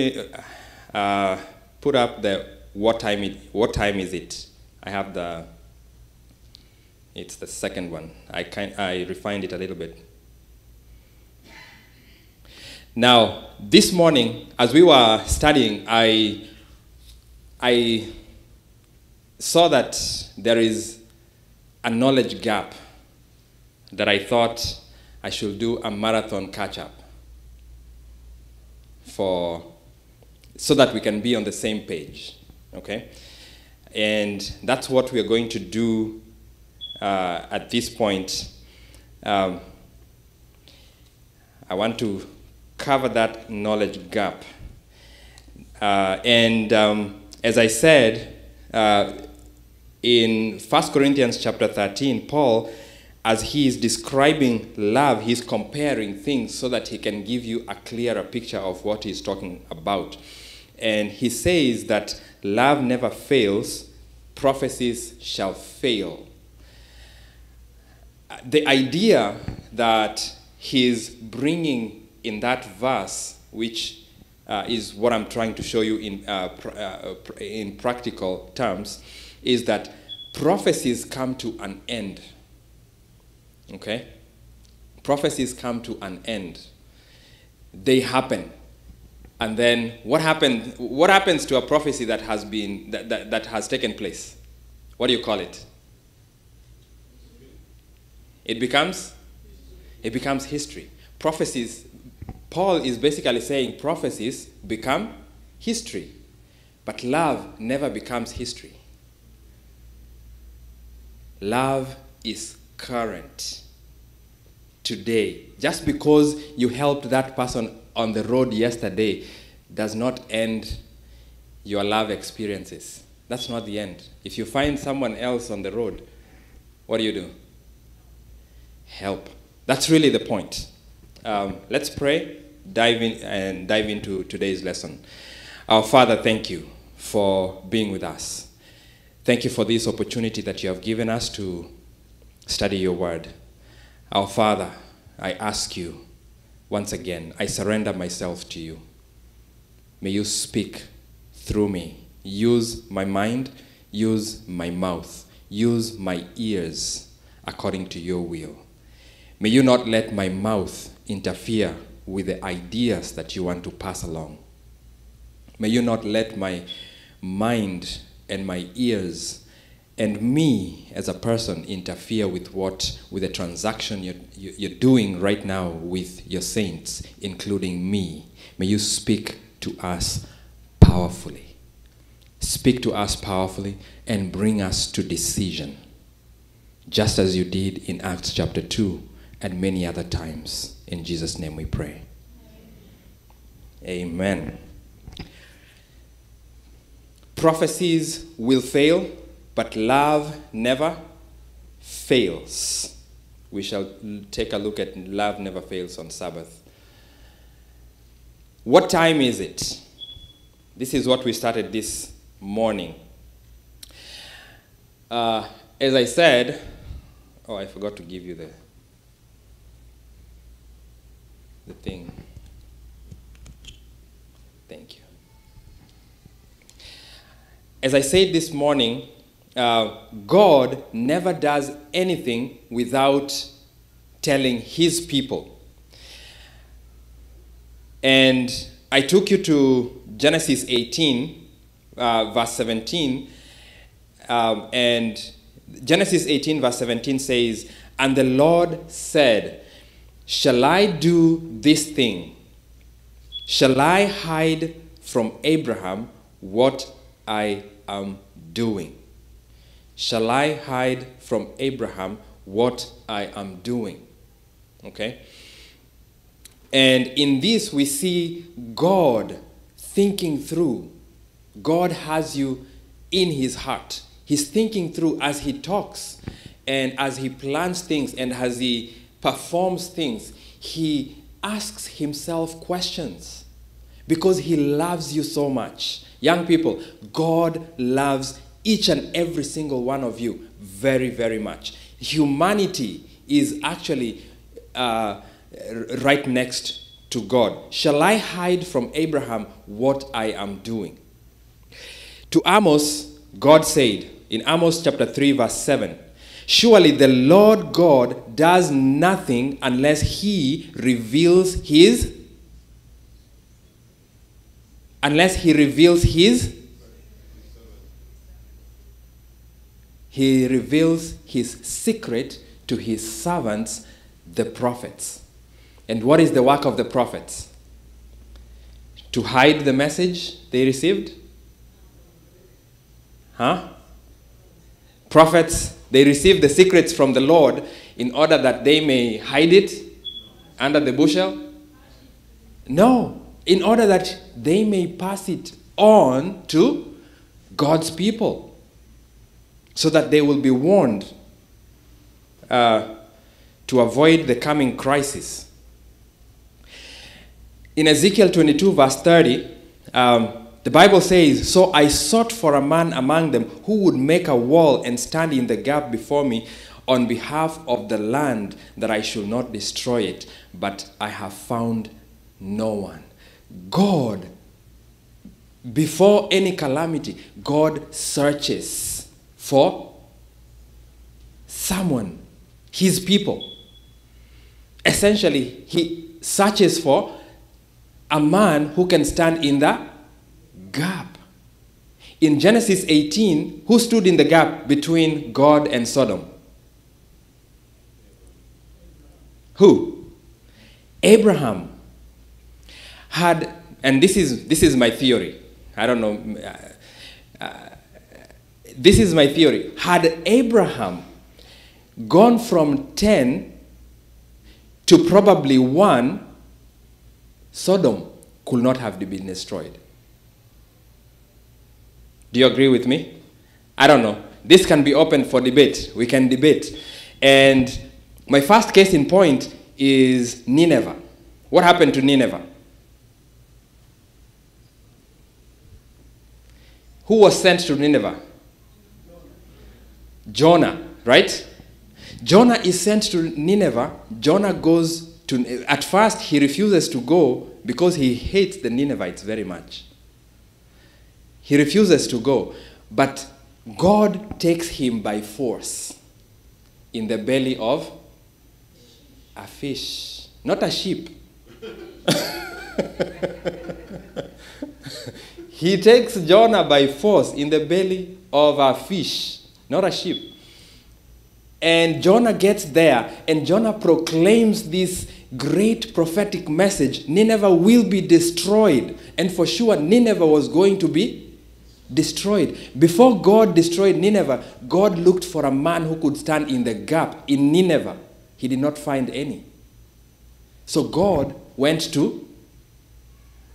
up the what time is it? I have it's the second one. I refined it a little bit. Now, this morning, as we were studying, I saw that there is a knowledge gap that I thought I should do a marathon catch-up so that we can be on the same page, okay? And that's what we are going to do at this point. I want to cover that knowledge gap. As I said, in 1 Corinthians chapter 13, Paul, as he is describing love, he's comparing things so that he can give you a clearer picture of what he's talking about. And he says that love never fails, prophecies shall fail. The idea that he's bringing in that verse, which is what I'm trying to show you in practical terms, is that prophecies come to an end. Okay? Prophecies come to an end. They happen. And then what happens to a prophecy that has been that has taken place? What do you call it? It becomes history. Prophecies, Paul is basically saying prophecies become history, but love never becomes history. Love is current today. Just because you helped that person on the road yesterday does not end your love experiences. That's not the end. If you find someone else on the road, what do? Help. That's really the point. Let's pray, dive into today's lesson. Our Father, thank you for being with us. Thank you for this opportunity that you have given us to study your word. Our Father, I ask you once again, I surrender myself to you. May you speak through me. Use my mind, use my mouth, use my ears according to your will. May you not let my mouth interfere with the ideas that you want to pass along. May you not let my mind and my ears and me as a person interfere with the transaction you're doing right now with your saints, including me. May you speak to us powerfully. Speak to us powerfully and bring us to decision, just as you did in Acts chapter 2 and many other times. In Jesus' name we pray. Amen. Prophecies will fail, but love never fails. We shall take a look at love never fails on Sabbath. What time is it? This is what we started this morning. As I said, I forgot to give you the thing. Thank you. As I said this morning, God never does anything without telling his people. And I took you to Genesis 18, verse 17. And Genesis 18, verse 17 says, "And the Lord said, shall I do this thing? Shall I hide from Abraham what I am doing?" Shall I hide from Abraham what I am doing? Okay? And in this we see God thinking through. God has you in his heart. He's thinking through as he talks and as he plans things and as he performs things. He asks himself questions. because he loves you so much. Young people, God loves each and every single one of you very, very much. Humanity is actually right next to God. Shall I hide from Abraham what I am doing? To Amos, God said in Amos chapter 3 verse 7, surely the Lord God does nothing unless he reveals his secret to his servants, the prophets. And what is the work of the prophets? To hide the message they received? Prophets, they receive the secrets from the Lord in order that they may hide it under the bushel? No, in order that they may pass it on to God's people, so that they will be warned to avoid the coming crisis. In Ezekiel 22 verse 30, the Bible says, so I sought for a man among them who would make a wall and stand in the gap before me on behalf of the land, that I should not destroy it, but I have found no one. God, before any calamity, God searches for someone, his people. Essentially, he searches for a man who can stand in the gap. In Genesis 18, who stood in the gap between God and Sodom? Who? Abraham had, and this is my theory. I don't know. This is my theory. Had Abraham gone from 10 to probably 1, Sodom could not have been destroyed. Do you agree with me? I don't know. This can be open for debate. We can debate. And my first case in point is Nineveh. What happened to Nineveh? Who was sent to Nineveh? Jonah, right? Jonah is sent to Nineveh. Jonah goes to, at first he refuses to go because he hates the Ninevites very much. He refuses to go, but God takes him by force in the belly of a fish, not a sheep. He takes Jonah by force in the belly of a fish, not a sheep. And Jonah gets there, and Jonah proclaims this great prophetic message: Nineveh will be destroyed. And for sure, Nineveh was going to be destroyed. Before God destroyed Nineveh, God looked for a man who could stand in the gap in Nineveh. He did not find any. So God went to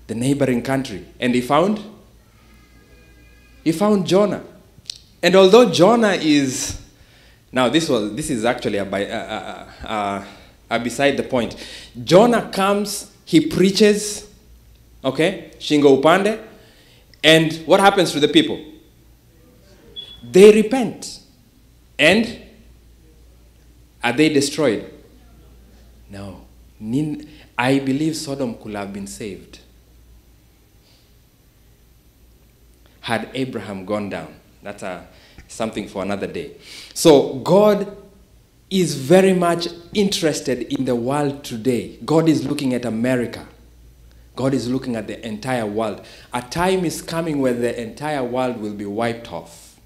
the neighboring country, and he found Jonah. And although Jonah is, now this is actually beside the point. Jonah comes, he preaches, okay, shingo upande, and what happens to the people? They repent. And are they destroyed? No. I believe Sodom could have been saved had Abraham gone down. That's something for another day. So God is very much interested in the world today. God is looking at America. God is looking at the entire world. A time is coming where the entire world will be wiped off.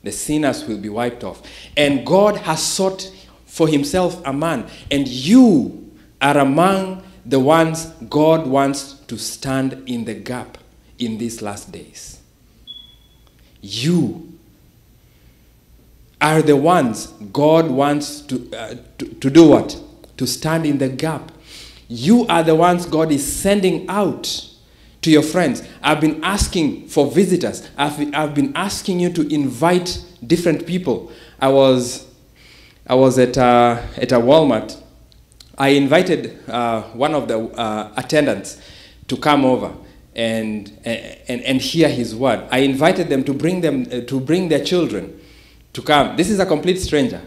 The sinners will be wiped off. And God has sought for himself a man. And you are among the ones God wants to stand in the gap in these last days. You are the ones God wants to do what? To stand in the gap. You are the ones God is sending out to your friends. I've been asking for visitors. I've been asking you to invite different people. I was at a Walmart. I invited one of the attendants to come over and hear his word. I invited them to bring their children to come. This is a complete stranger.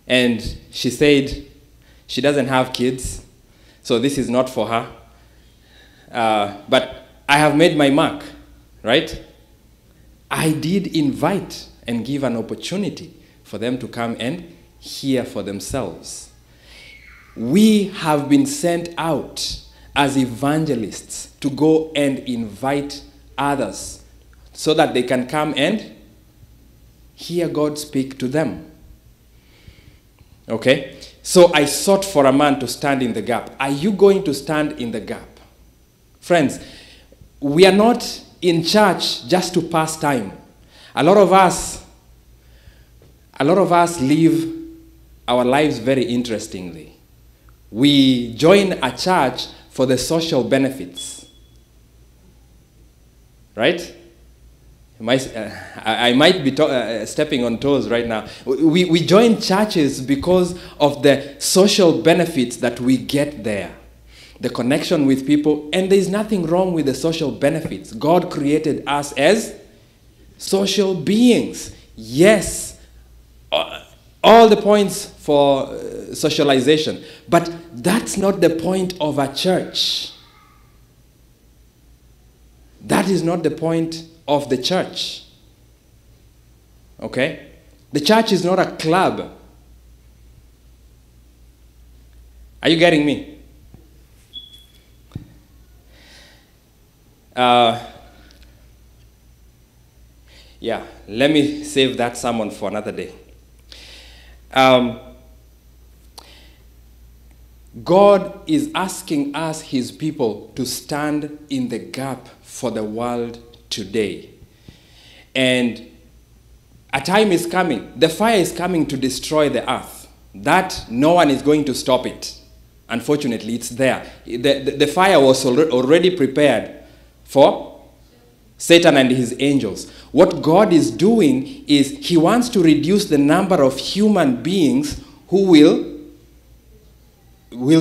And she said she doesn't have kids, so this is not for her. But I have made my mark, right? I did invite and give an opportunity for them to come and hear for themselves. We have been sent out as evangelists to go and invite others so that they can come and hear God speak to them. Okay? So I sought for a man to stand in the gap. Are you going to stand in the gap? Friends, we are not in church just to pass time. A lot of us live our lives very interestingly. We join a church for the social benefits. Right? I might be stepping on toes right now. We join churches because of the social benefits that we get there. The connection with people, and there's nothing wrong with the social benefits. God created us as social beings. Yes, all the points for socialization, but that's not the point of a church. That is not the point of the church. Okay? The church is not a club. Are you getting me? Yeah, let me save that sermon for another day. God is asking us, his people, to stand in the gap for the world today. And a time is coming. The fire is coming to destroy the earth. That no one is going to stop it. Unfortunately, it's there. The fire was already prepared for Satan and his angels. What God is doing is he wants to reduce the number of human beings who will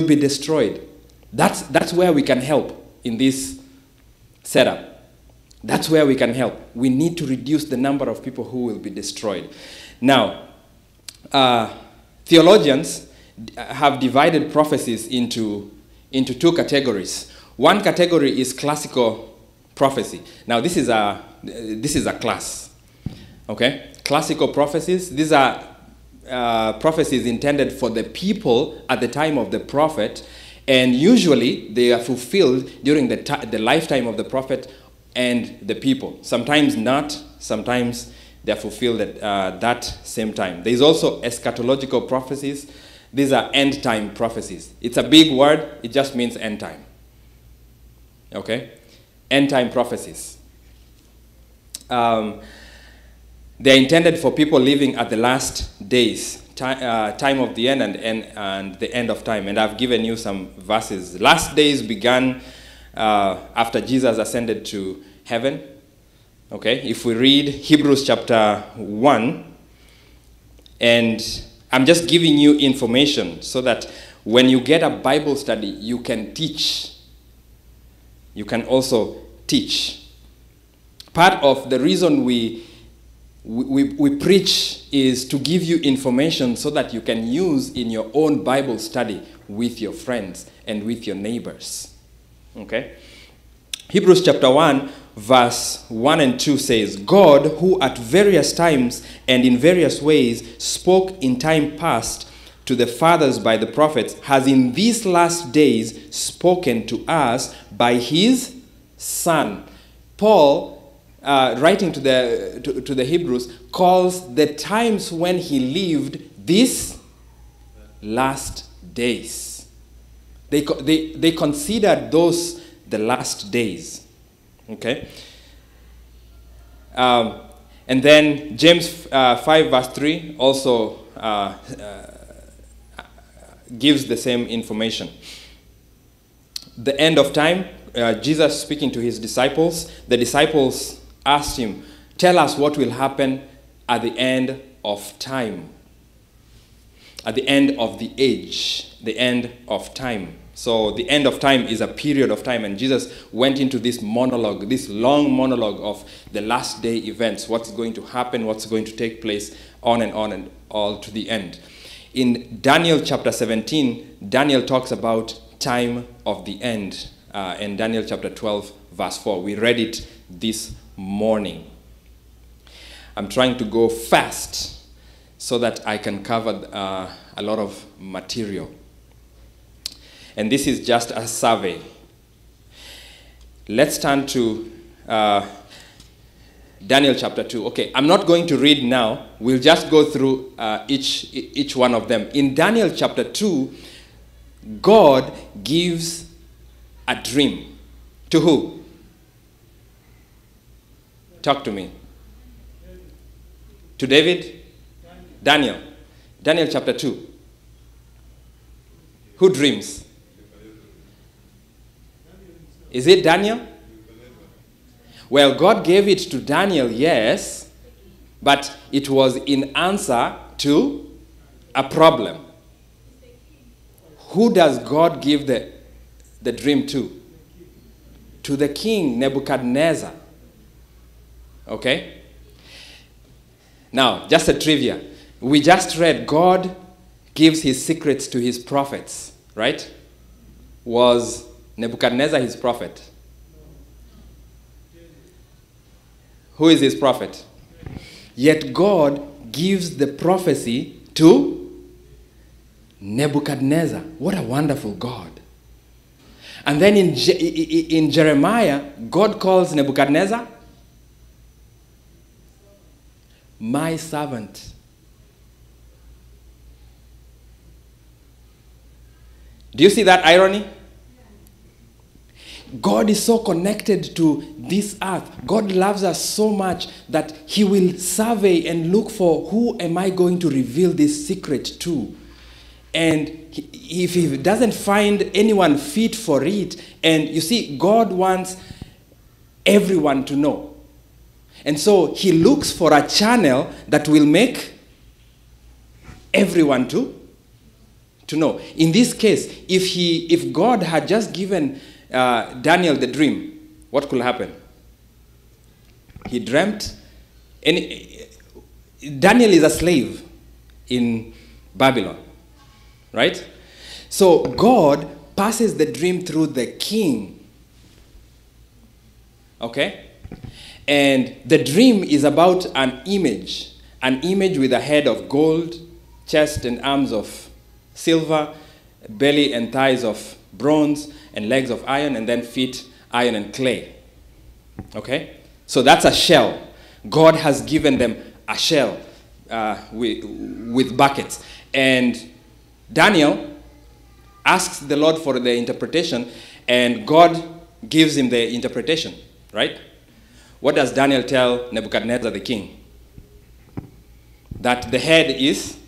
be destroyed. That's where we can help in this setup. That's where we can help. We need to reduce the number of people who will be destroyed. Now, theologians have divided prophecies into two categories. One category is classical prophecy. Now, this is a class. Okay? Classical prophecies. These are prophecies intended for the people at the time of the prophet, and usually they are fulfilled during the lifetime of the prophet and the people. Sometimes not. Sometimes they are fulfilled at that same time. There is also eschatological prophecies. These are end-time prophecies. It's a big word. It just means end time. Okay? End-time prophecies. They're intended for people living at the last days, time of the end and the end of time. And I've given you some verses. Last days began after Jesus ascended to heaven. Okay, if we read Hebrews chapter 1, and I'm just giving you information so that when you get a Bible study, you can teach. You can also teach. Part of the reason we preach is to give you information so that you can use in your own Bible study with your friends and with your neighbors. Okay? Hebrews chapter 1, verse 1 and 2 says, God, who at various times and in various ways spoke in time past to the fathers by the prophets, has in these last days spoken to us by his Son. Paul, writing to the Hebrews, calls the times when he lived these last days. They considered those the last days. Okay? And then James 5 verse 3 also gives the same information. The end of time, Jesus speaking to his disciples, the disciples asked him, tell us what will happen at the end of time. at the end of the age, the end of time. So the end of time is a period of time, and Jesus went into this monologue, this long monologue of the last day events, what's going to happen, what's going to take place, on and all to the end. In Daniel chapter 17, Daniel talks about time of the end. In Daniel chapter 12, verse 4. We read it this morning. I'm trying to go fast so that I can cover a lot of material. And this is just a survey. Let's turn to Daniel chapter 2. Okay, I'm not going to read now. We'll just go through each one of them. In Daniel chapter 2, God gives a dream. To who? Talk to me. To David? Daniel. Daniel chapter 2. Who dreams? Is it Daniel? Well, God gave it to Daniel, yes, but it was in answer to a problem. Who does God give the dream to? To the king, Nebuchadnezzar. Okay? Now, just a trivia. We just read God gives his secrets to his prophets, right? Was Nebuchadnezzar his prophet? Who is his prophet? Yet God gives the prophecy to Nebuchadnezzar. What a wonderful God. And then in Jeremiah, God calls Nebuchadnezzar my servant. Do you see that irony? God is so connected to this earth. God loves us so much that he will survey and look for who am I going to reveal this secret to. And if he doesn't find anyone fit for it, and you see, God wants everyone to know. And so he looks for a channel that will make everyone to know. In this case, if God had just given Daniel the dream, what could happen? He dreamt. Daniel is a slave in Babylon, right? So God passes the dream through the king. Okay? And the dream is about an image with a head of gold, chest and arms of silver, belly and thighs of bronze, and legs of iron, and then feet, iron and clay. Okay? So that's a shell. God has given them a shell with buckets. And Daniel asks the Lord for the interpretation, and God gives him the interpretation, right? What does Daniel tell Nebuchadnezzar the king? That the head is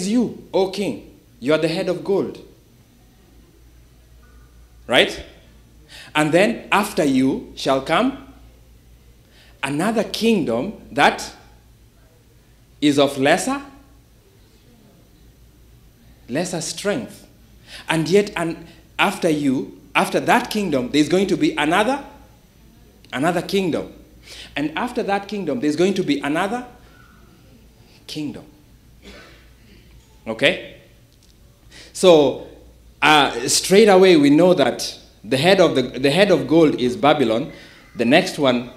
you, O king. You are the head of gold. Right? And then after you shall come another kingdom that is of lesser strength. And yet after that kingdom, there's going to be another kingdom. And after that kingdom, there's going to be another kingdom. Okay? So straight away we know that the head of gold is Babylon. The next one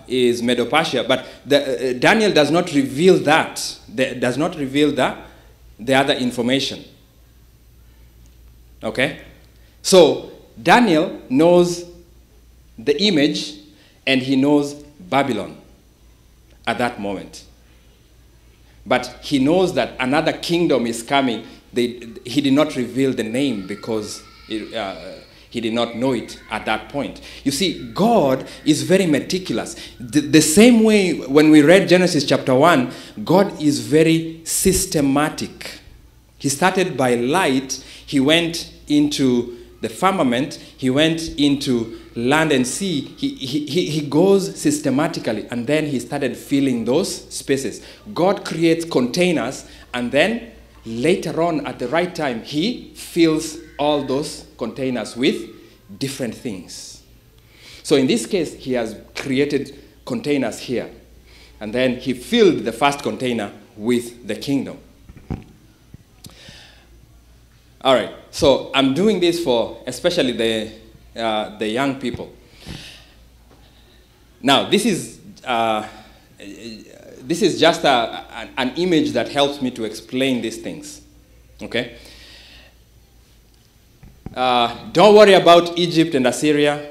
is Medo-Persia. But Daniel does not reveal that. Does not reveal the other information. Okay? So Daniel knows the image and he knows Babylon at that moment. But he knows that another kingdom is coming. He did not reveal the name because he did not know it at that point. You see, God is very meticulous. The same way when we read Genesis chapter 1, God is very systematic. He started by light. He went into the firmament, he went into land and sea. He goes systematically, and then he started filling those spaces. God creates containers, and then later on, at the right time, he fills all those containers with different things. So in this case, he has created containers here. And then he filled the first container with the kingdom. All right, so I'm doing this for especially the young people. Now, this is just an image that helps me to explain these things. Okay? Don't worry about Egypt and Assyria.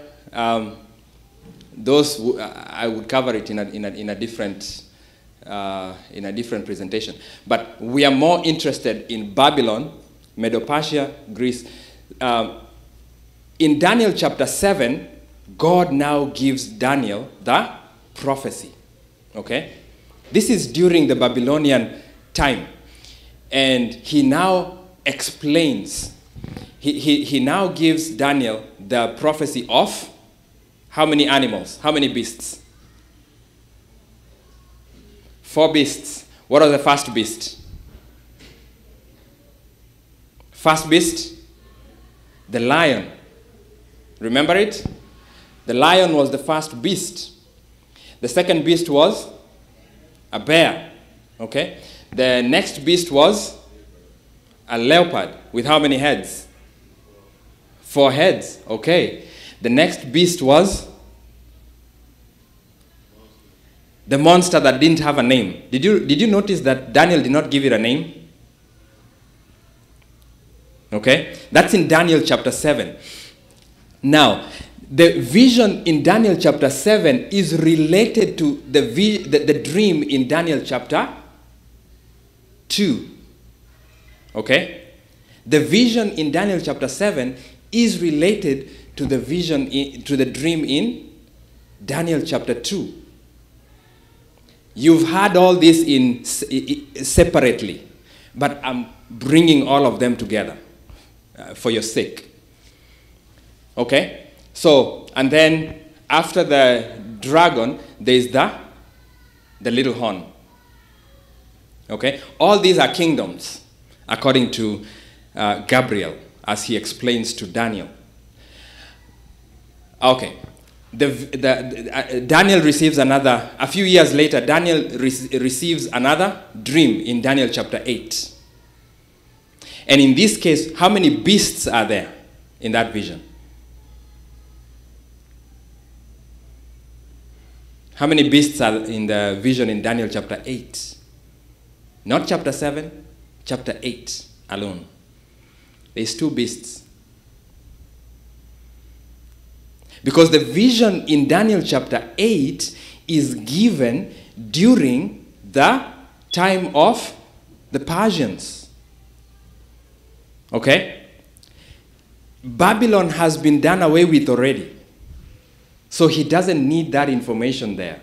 Those I would cover it in a different presentation. But we are more interested in Babylon, Medo-Persia, Greece. In Daniel chapter 7, God now gives Daniel the prophecy. Okay? This is during the Babylonian time. And he now explains. He now gives Daniel the prophecy of how many animals? How many beasts? 4 beasts. What was the first beast? First beast? The lion. Remember it? The lion was the first beast. The second beast was a bear. Okay? The next beast was a leopard with how many heads? 4 heads. Okay. The next beast was the monster that didn't have a name. Did you notice that Daniel did not give it a name? Okay? That's in Daniel chapter 7. Now, the vision in Daniel chapter 7 is related to the dream in Daniel chapter 2. Okay? The vision in Daniel chapter 7 is related to the vision, to the dream in Daniel chapter 2. You've heard all this separately, but I'm bringing all of them together for your sake. Okay? So, and then after the dragon, there's the little horn. Okay? All these are kingdoms, according to Gabriel, as he explains to Daniel. Okay. Daniel receives another, a few years later, Daniel receives another dream in Daniel chapter 8. And in this case, how many beasts are there in that vision? How many beasts are in the vision in Daniel chapter 8? Not chapter 7, chapter 8 alone. There's 2 beasts. Because the vision in Daniel chapter 8 is given during the time of the Persians. Okay? Babylon has been done away with already. So he doesn't need that information there.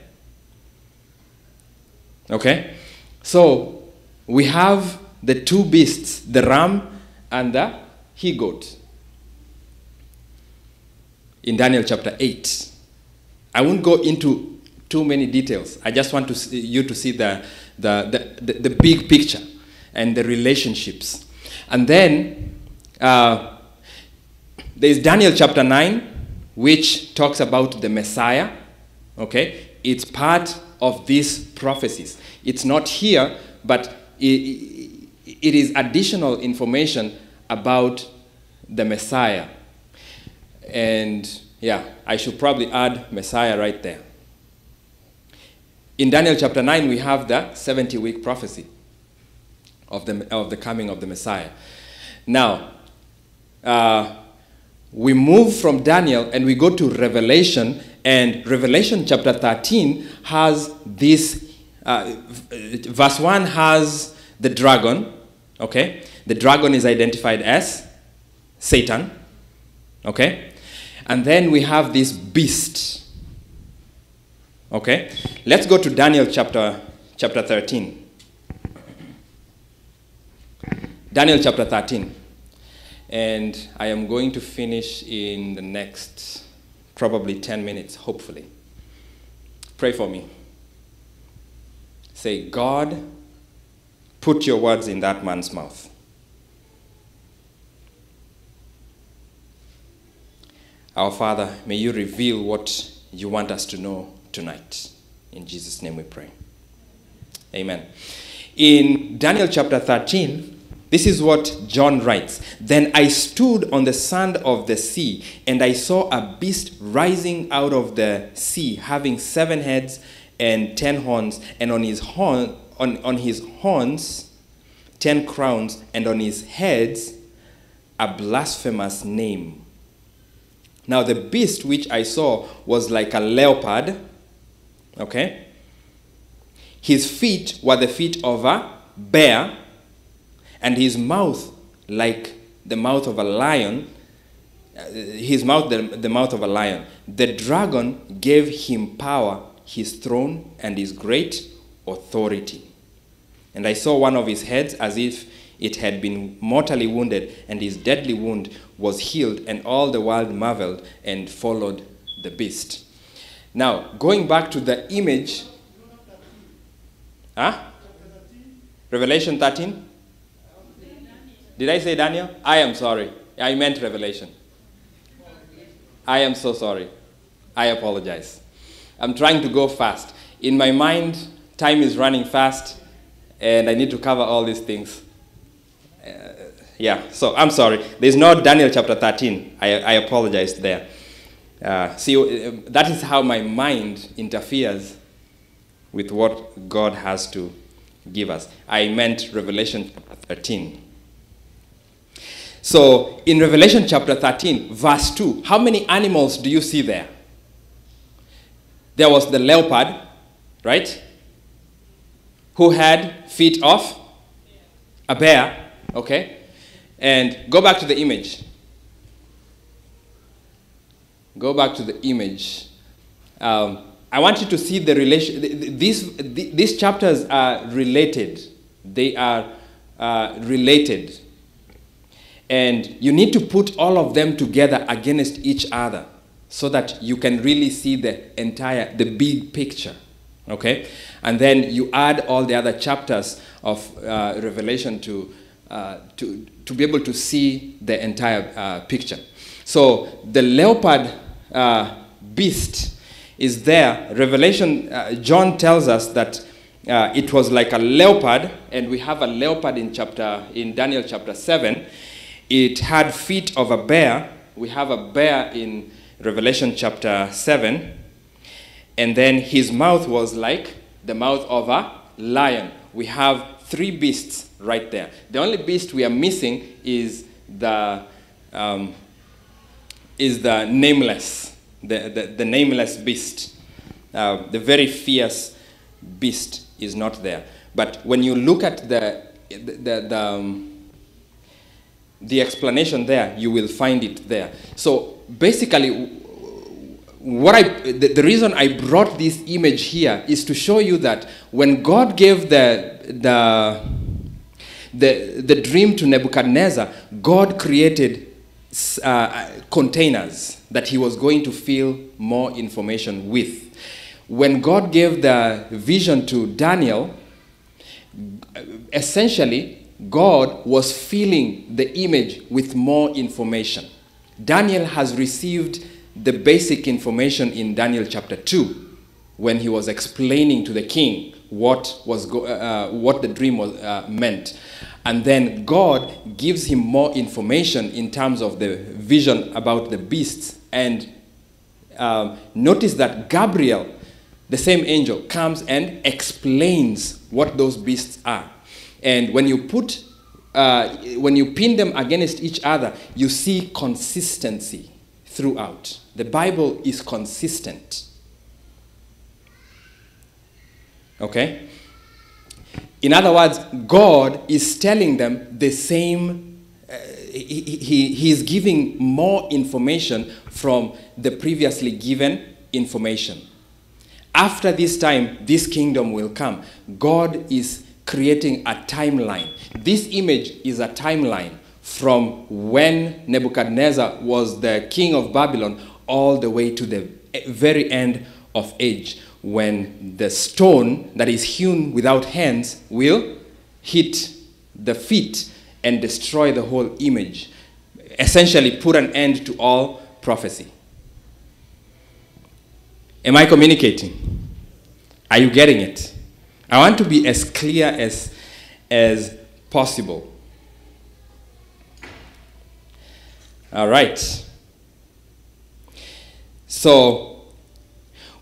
Okay? So we have the 2 beasts, the ram and the he-goat, in Daniel chapter 8. I won't go into too many details. I just want you to see the big picture and the relationships. And then there's Daniel chapter 9, which talks about the Messiah. Okay? It's part of these prophecies. It's not here, but it is additional information about the Messiah. And yeah, I should probably add Messiah right there. In Daniel chapter 9, we have the 70-week prophecy of the coming of the Messiah. Now, we move from Daniel and we go to Revelation, and Revelation chapter 13 has this, verse 1 has the dragon, okay? The dragon is identified as Satan, okay? And then we have this beast, okay? Let's go to Daniel chapter 13. Daniel chapter 13. and I am going to finish in the next probably 10 minutes, hopefully. Pray for me. Say, God, put your words in that man's mouth. Our Father, may you reveal what you want us to know tonight. In Jesus' name we pray. Amen. In Daniel chapter 13, this is what John writes. Then I stood on the sand of the sea, and I saw a beast rising out of the sea, having 7 heads and 10 horns, and on his horns 10 crowns, and on his heads a blasphemous name. Now the beast which I saw was like a leopard. Okay? His feet were the feet of a bear, and his mouth like the mouth of a lion. His mouth, the mouth of a lion. The dragon gave him power, his throne, and his great authority. And I saw one of his heads as if it had been mortally wounded, and his deadly wound was healed, and all the world marveled and followed the beast. Now, going back to the image, Revelation 13? Did I say Daniel? I am sorry. I meant Revelation. I am so sorry. I apologize. I'm trying to go fast. In my mind, time is running fast, and I need to cover all these things. So I'm sorry. There's no Daniel chapter 13. I apologize there. That is how my mind interferes with what God has to give us. I meant Revelation chapter 13. So in Revelation chapter 13, verse 2, how many animals do you see there? There was the leopard, right? Who had feet of a bear, okay? And go back to the image. Go back to the image. I want you to see the relation. These chapters are related. They are related. And you need to put all of them together against each other so that you can really see the big picture. Okay? And then you add all the other chapters of Revelation to be able to see the entire picture. So the leopard beast is there. Revelation, John tells us that it was like a leopard, and we have a leopard in Daniel chapter 7. It had feet of a bear. We have a bear in Revelation chapter 7. And then his mouth was like the mouth of a lion. We have 3 beasts right there. The only beast we are missing is the nameless, the nameless beast. The very fierce beast is not there. But when you look at the explanation there, you will find it there. So basically, the reason I brought this image here is to show you that when God gave the dream to Nebuchadnezzar, God created containers that he was going to fill more information with. When God gave the vision to Daniel, essentially, God was filling the image with more information. Daniel has received the basic information in Daniel chapter 2 when he was explaining to the king what the dream was meant. And then God gives him more information in terms of the vision about the beasts. And notice that Gabriel, the same angel, comes and explains what those beasts are. And when you pin them against each other, you see consistency throughout. The Bible is consistent. Okay? In other words, God is telling them the same. He is giving more information from the previously given information. After this time, this kingdom will come. God is creating a timeline. This image is a timeline from when Nebuchadnezzar was the king of Babylon all the way to the very end of age, when the stone that is hewn without hands will hit the feet and destroy the whole image. Essentially put an end to all prophecy. Am I communicating? Are you getting it? I want to be as clear as possible. All right. So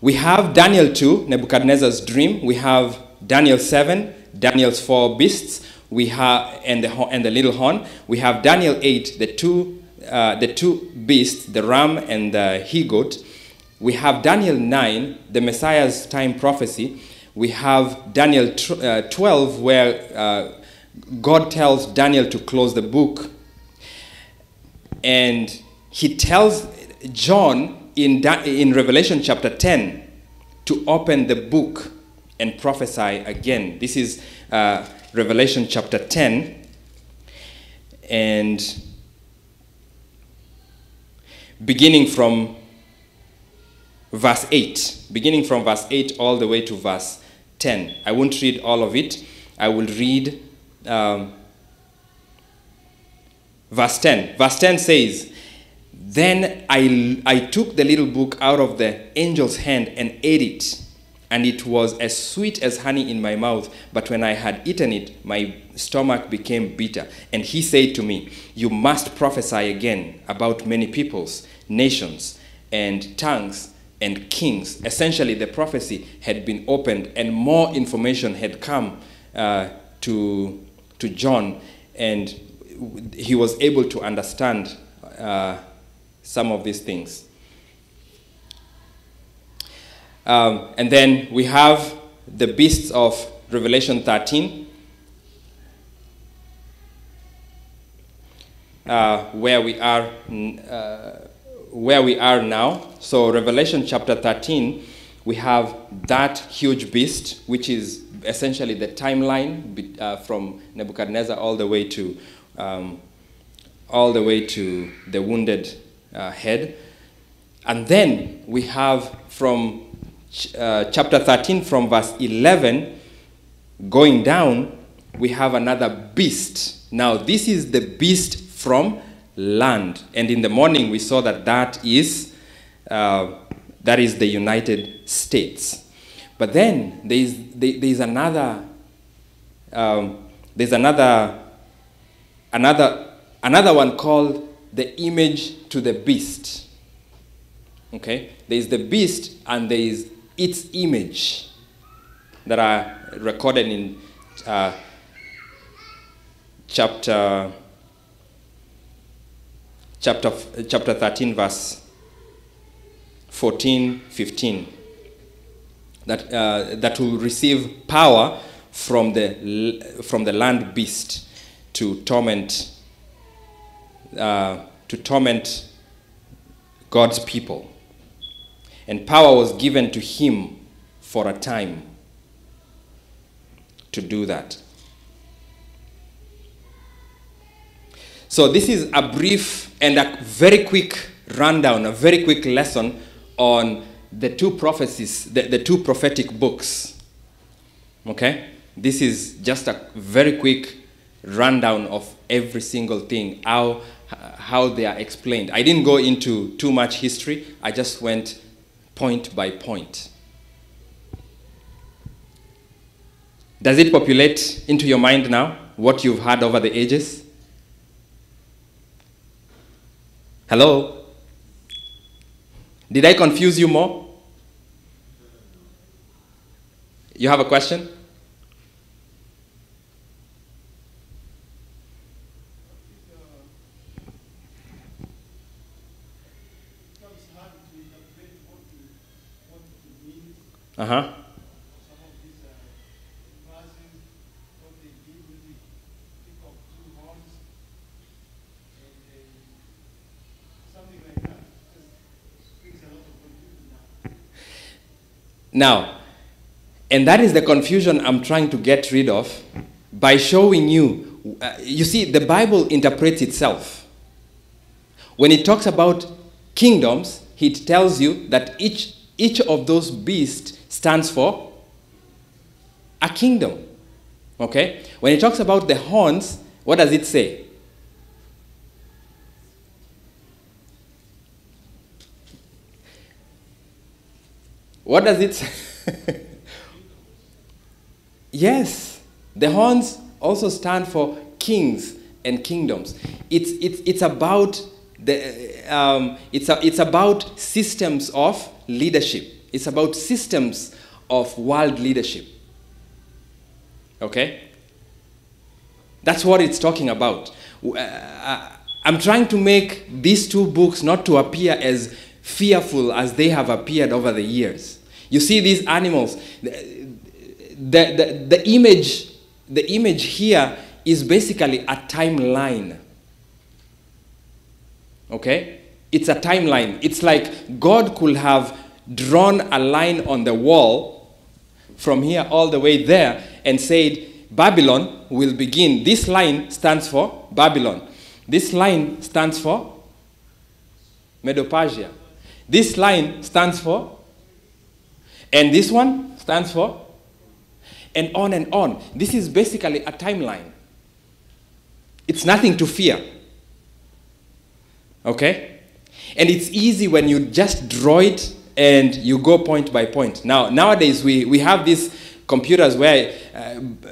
we have Daniel 2, Nebuchadnezzar's dream. We have Daniel 7, Daniel's 4 beasts. We have and the little horn. We have Daniel 8, the two beasts, the ram and the he-goat. We have Daniel 9, the Messiah's time prophecy. We have Daniel 12, where God tells Daniel to close the book. And he tells John in Revelation chapter 10 to open the book and prophesy again. This is Revelation chapter 10. And beginning from verse 8. Beginning from verse 8 all the way to verse 10. I won't read all of it. I will read verse 10. Verse 10 says, "Then I took the little book out of the angel's hand and ate it, and it was as sweet as honey in my mouth. But when I had eaten it, my stomach became bitter. And he said to me, you must prophesy again about many peoples, nations, and tongues, and kings." Essentially, the prophecy had been opened, and more information had come to John, and he was able to understand some of these things. And then we have the beasts of Revelation 13, where we are now. So Revelation chapter 13, we have that huge beast, which is essentially the timeline from Nebuchadnezzar all the way to the wounded head. And then we have from chapter 13, from verse 11 going down, we have another beast. Now this is the beast from land, and in the morning we saw that is the United States. But then there's another one called the image to the beast. Okay, there's the beast and there is its image that are recorded in chapter 13, verse 14, 15. That will receive power from the land beast to torment God's people. And power was given to him for a time to do that. So this is a brief and a very quick rundown, a very quick lesson on the two prophecies, the two prophetic books. Okay? This is just a very quick rundown of every single thing, how they are explained. I didn't go into too much history. I just went point by point. Does it populate into your mind now, what you've heard over the ages? Hello? Did I confuse you more? You have a question? Uh-huh. Now, and that is the confusion I'm trying to get rid of by showing you You see, the Bible interprets itself. When it talks about kingdoms, it tells you that each of those beasts stands for a kingdom. Okay? When it talks about the horns, what does it say? What does it say? Yes, the horns also stand for kings and kingdoms. It's about it's about systems of leadership. It's about systems of world leadership. Okay? That's what it's talking about. I'm trying to make these two books not to appear as fearful as they have appeared over the years. You see these animals. The image here is basically a timeline. Okay? It's a timeline. It's like God could have drawn a line on the wall from here all the way there and said, Babylon will begin. This line stands for Babylon. This line stands for Medo-Persia. This line stands for, and this one stands for, and on and on. This is basically a timeline. It's nothing to fear. Okay? And it's easy when you just draw it and you go point by point. Now, nowadays we have these computers where,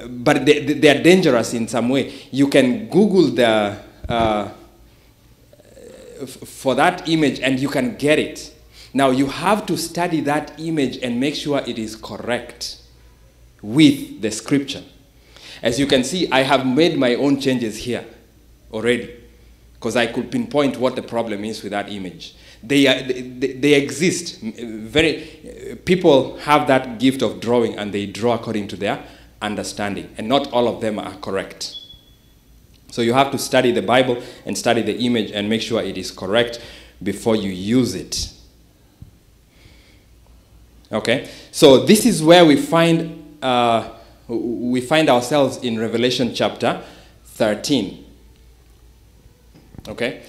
but they are dangerous in some way. You can Google for that image and you can get it. Now you have to study that image and make sure it is correct with the scripture. As you can see, I have made my own changes here already because I could pinpoint what the problem is with that image. They exist. People have that gift of drawing and they draw according to their understanding, and not all of them are correct. So you have to study the Bible and study the image and make sure it is correct before you use it. Okay? So this is where we find ourselves in Revelation chapter 13. Okay?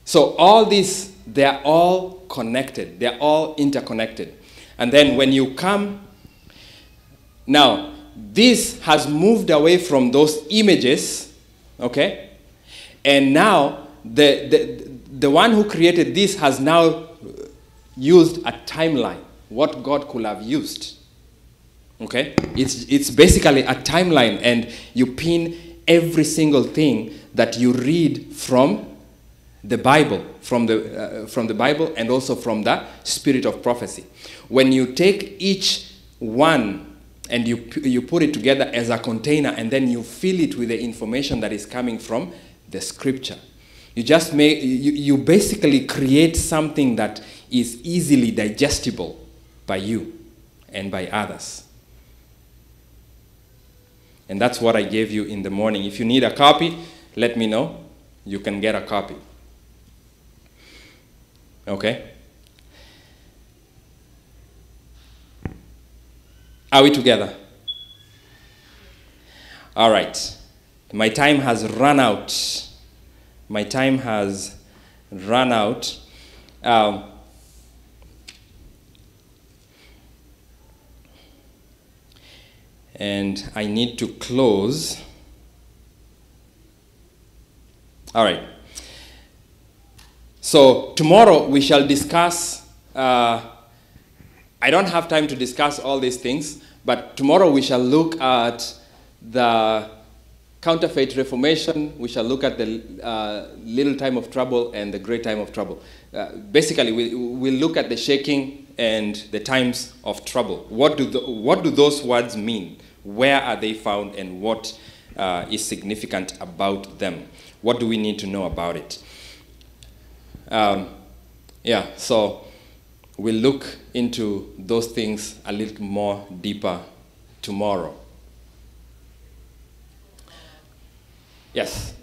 So all these, they are all connected. They are all interconnected. And then when you come, now, this has moved away from those images, okay? And now, the one who created this has now used a timeline, what God could have used, okay? It's basically a timeline, and you pin every single thing that you read from the Bible, from the Bible, and also from the spirit of prophecy. When you take each one and you put it together as a container, and then you fill it with the information that is coming from the scripture, you basically create something that is easily digestible by you and by others. And that's what I gave you in the morning. If you need a copy, let me know. You can get a copy. Okay? Are we together? All right. My time has run out. My time has run out. And I need to close. All right. So tomorrow we shall discuss, I don't have time to discuss all these things, but tomorrow we shall look at the counterfeit reformation. We shall look at the little time of trouble and the great time of trouble. Basically, we'll look at the shaking and the times of trouble. What do those words mean? Where are they found, and what is significant about them? What do we need to know about it? So we'll look into those things a little more deeper tomorrow. Yes?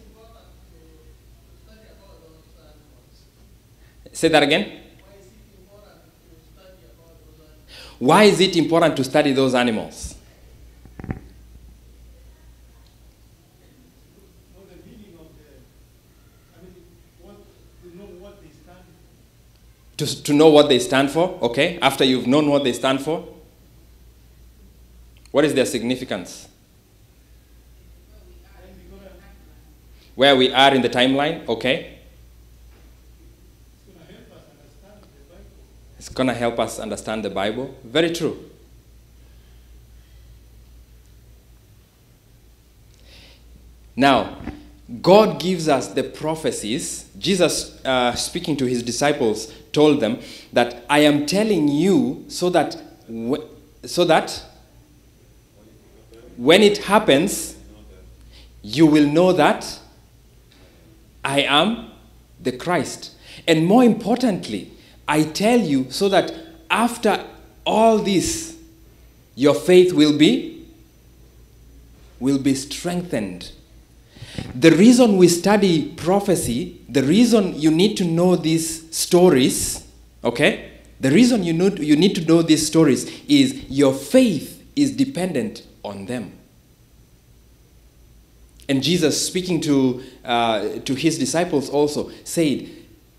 Say that again? Why is it important to study those animals? to know what they stand for, okay? After you've known what they stand for, what is their significance? Where we are in the timeline, okay? It's going to help us understand the Bible. Very true. Now, God gives us the prophecies. Jesus, speaking to his disciples, told them that I am telling you so that when it happens, you will know that I am the Christ. And more importantly, I tell you so that after all this, your faith will be strengthened. The reason we study prophecy, the reason you need to know these stories, okay? The reason you need to know these stories is your faith is dependent on them. And Jesus, speaking to his disciples also, said,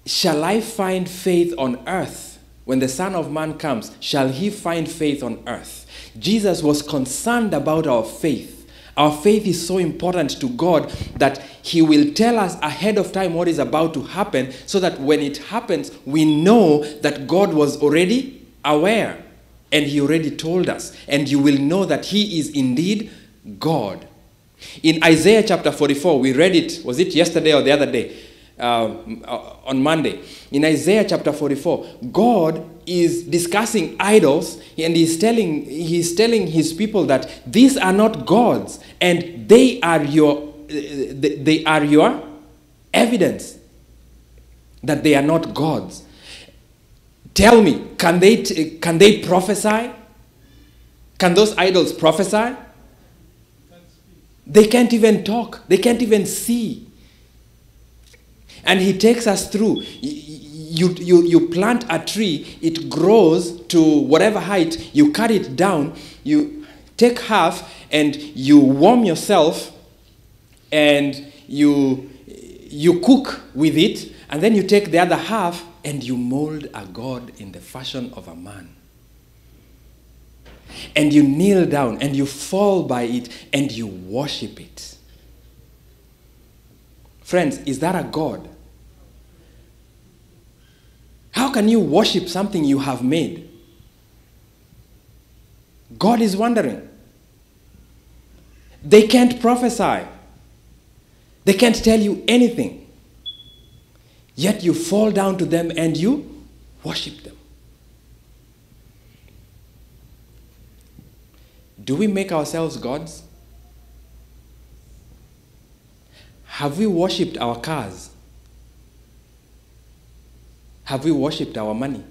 shall I find faith on earth? When the Son of Man comes, shall he find faith on earth? Jesus was concerned about our faith. Our faith is so important to God that he will tell us ahead of time what is about to happen so that when it happens, we know that God was already aware and he already told us. And you will know that he is indeed God. In Isaiah chapter 44, we read it, was it yesterday or the other day? On Monday. In Isaiah chapter 44, God is discussing idols and he's telling his people that these are not gods and they are your evidence that they are not gods. Tell me, can they prophesy? Can those idols prophesy? They can't even talk. They can't even see. And he takes us through. You plant a tree, it grows to whatever height, you cut it down, you take half and you warm yourself and you cook with it, and then you take the other half and you mold a god in the fashion of a man. And you kneel down and you fall by it and you worship it. Friends, is that a god? How can you worship something you have made? God is wondering. They can't prophesy. They can't tell you anything. Yet you fall down to them and you worship them. Do we make ourselves gods? Have we worshipped our cars? Have we worshipped our money?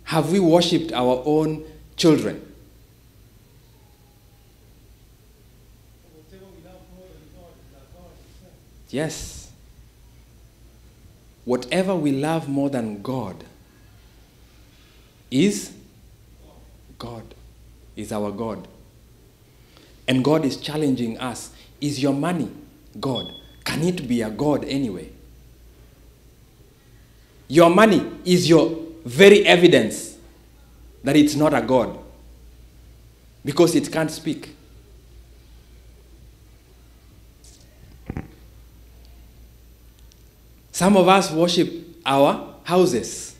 Have we worshipped our own children? Yes. Whatever we love more than God is God, is our God. And God is challenging us. Is your money God? Can it be a God anyway? Your money is your very evidence that it's not a God, because it can't speak. Some of us worship our houses.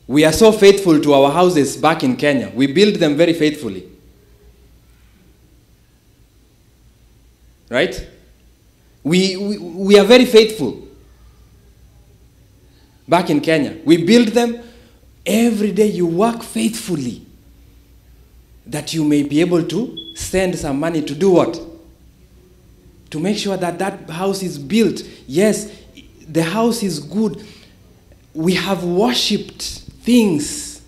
We are so faithful to our houses back in Kenya. We build them very faithfully. Right? We are very faithful. Back in Kenya, we build them. Every day you work faithfully that you may be able to send some money to do what? To make sure that that house is built. Yes, the house is good. We have worshipped things.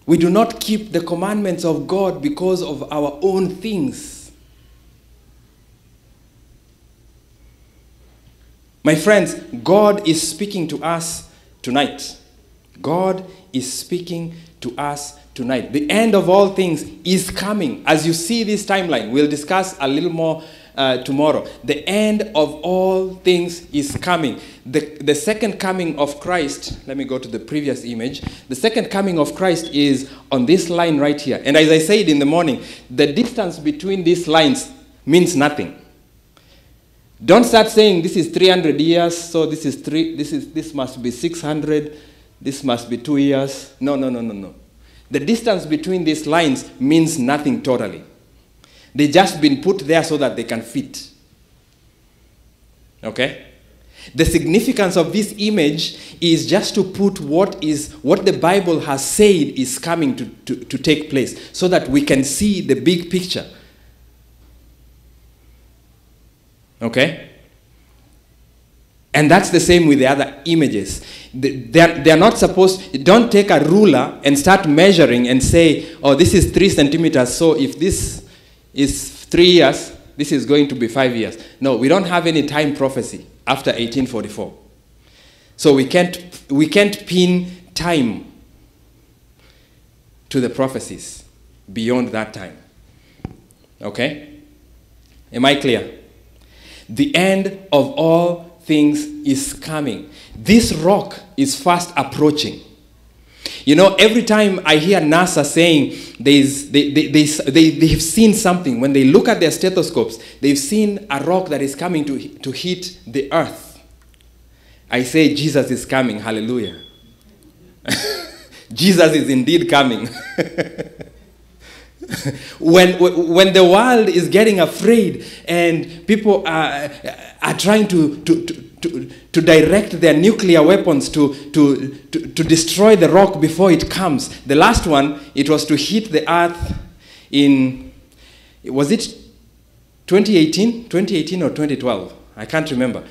We do not keep the commandments of God because of our own things. My friends, God is speaking to us tonight. God is speaking to us tonight. The end of all things is coming. As you see this timeline, we'll discuss a little more tomorrow. The end of all things is coming. The second coming of Christ, let me go to the previous image. The second coming of Christ is on this line right here. And as I said in the morning, the distance between these lines means nothing. Don't start saying this is 300 years, so this must be 600, this must be 2 years. No. The distance between these lines means nothing totally. They just been put there so that they can fit. Okay? The significance of this image is just to put what the Bible has said is coming to take place, so that we can see the big picture. Okay? And that's the same with the other images. They're not supposed, don't take a ruler and start measuring and say, oh, this is 3 centimeters, so if this is 3 years, this is going to be 5 years. No, we don't have any time prophecy after 1844. So we can't pin time to the prophecies beyond that time. Okay? Am I clear? The end of all things is coming. This rock is fast approaching. You know, every time I hear NASA saying they've seen something, when they look at their stethoscopes, they've seen a rock that is coming to hit the earth. I say Jesus is coming. Hallelujah. Jesus is indeed coming. When the world is getting afraid and people are trying to direct their nuclear weapons to destroy the rock before it comes. The last one, it was to hit the earth in, was it 2018? 2018 or 2012? I can't remember.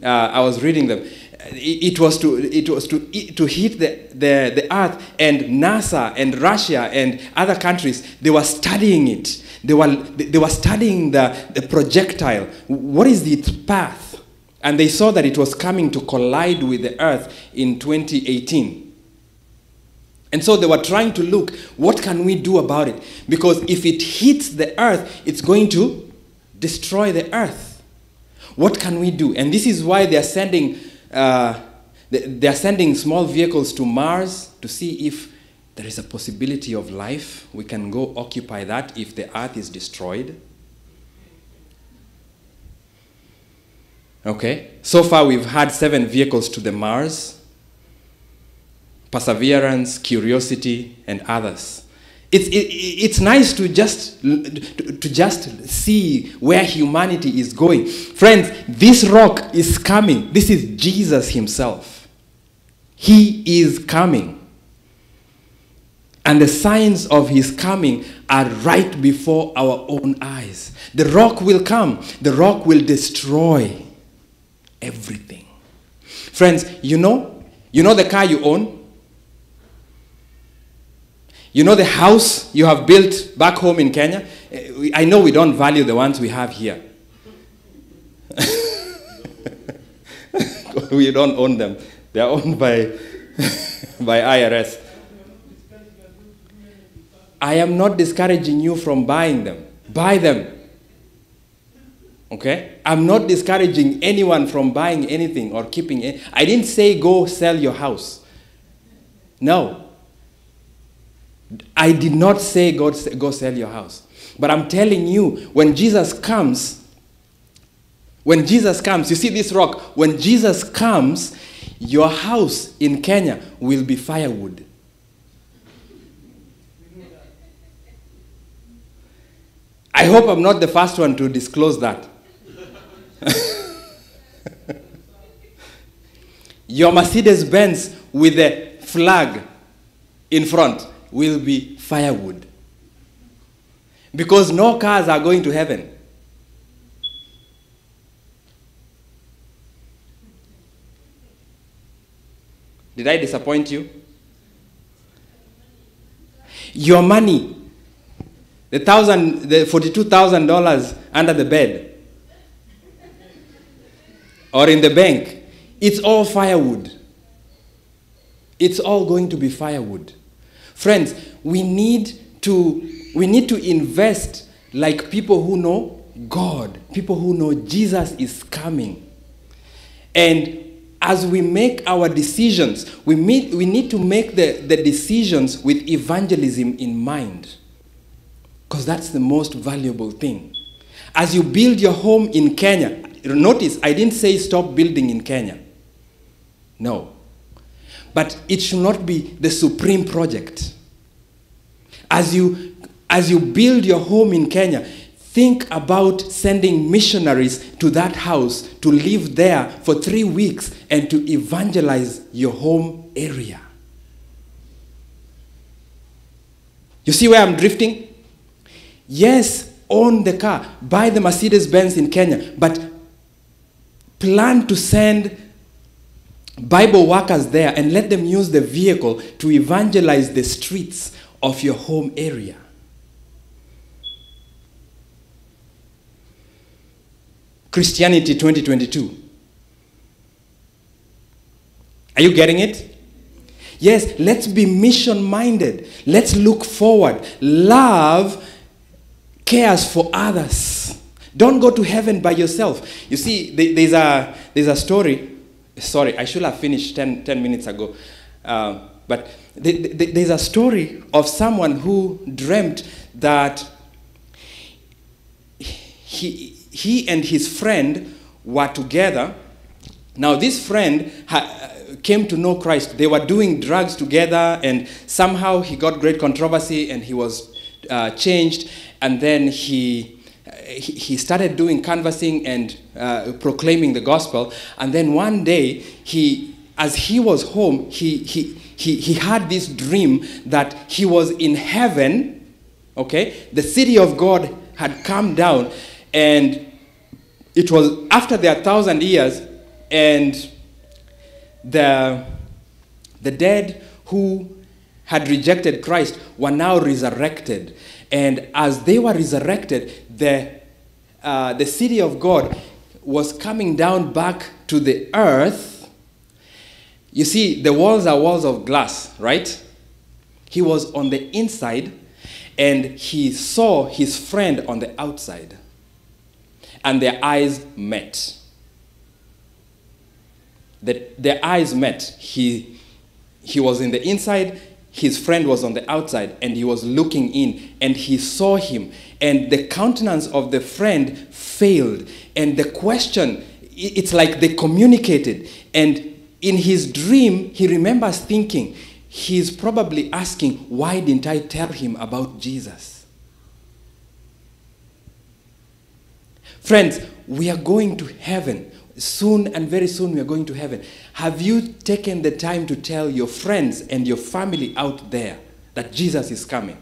I was reading them. It was to hit the earth, and NASA and Russia and other countries, they were studying it. They were studying the projectile. What is its path? And they saw that it was coming to collide with the earth in 2018. And so they were trying to look, what can we do about it? Because if it hits the earth, it's going to destroy the earth. What can we do? And this is why they are sending small vehicles to Mars to see if there is a possibility of life. We can go occupy that if the earth is destroyed. Okay, so far we've had 7 vehicles to the Mars: Perseverance, Curiosity, and others. It's nice to just see where humanity is going. Friends, this rock is coming. This is Jesus himself. He is coming. And the signs of his coming are right before our own eyes. The rock will come. The rock will destroy everything. Friends, you know the car you own? You know the house you have built back home in Kenya? I know we don't value the ones we have here. We don't own them. They are owned by IRS. I am not discouraging you from buying them. Buy them. Okay? I'm not discouraging anyone from buying anything or keeping it. I didn't say go sell your house. No. I did not say go sell your house. But I'm telling you, when Jesus comes, you see this rock, when Jesus comes, your house in Kenya will be firewood. I hope I'm not the first one to disclose that. Your Mercedes-Benz with the flag in front will be firewood. Because no cars are going to heaven. Did I disappoint you? Your money, the $42,000 under the bed or in the bank, it's all firewood. It's all going to be firewood. Friends, we need to invest like people who know God, people who know Jesus is coming. And as we make our decisions, we need to make the decisions with evangelism in mind, because that's the most valuable thing. As you build your home in Kenya, notice I didn't say stop building in Kenya. No. But it should not be the supreme project. As you build your home in Kenya, think about sending missionaries to that house to live there for 3 weeks and to evangelize your home area. You see where I'm drifting? Yes, own the car, buy the Mercedes-Benz in Kenya, but plan to send Bible workers there and let them use the vehicle to evangelize the streets of your home area. Christianity 2022. Are you getting it? Yes, let's be mission-minded. Let's look forward. Love cares for others. Don't go to heaven by yourself. You see, there's a story. Sorry, I should have finished 10 minutes ago. But there's a story of someone who dreamt that he and his friend were together. Now, this friend came to know Christ. They were doing drugs together, and somehow he got great controversy, and he was changed. And then he started doing canvassing and proclaiming the gospel. And then one day, as he was home, he had this dream that he was in heaven. Okay, the city of God had come down, and it was after their 1,000 years, and the dead who had rejected Christ were now resurrected. And as they were resurrected, the city of God was coming down back to the earth. You see, the walls are walls of glass, right? He was on the inside, and he saw his friend on the outside. And their eyes met. Their eyes met. He was in the inside, his friend was on the outside, and he was looking in, and he saw him. And the countenance of the friend failed. And the question, it's like they communicated. And in his dream, he remembers thinking, he's probably asking, why didn't I tell him about Jesus? Friends, we are going to heaven. Soon and very soon we are going to heaven. Have you taken the time to tell your friends and your family out there that Jesus is coming?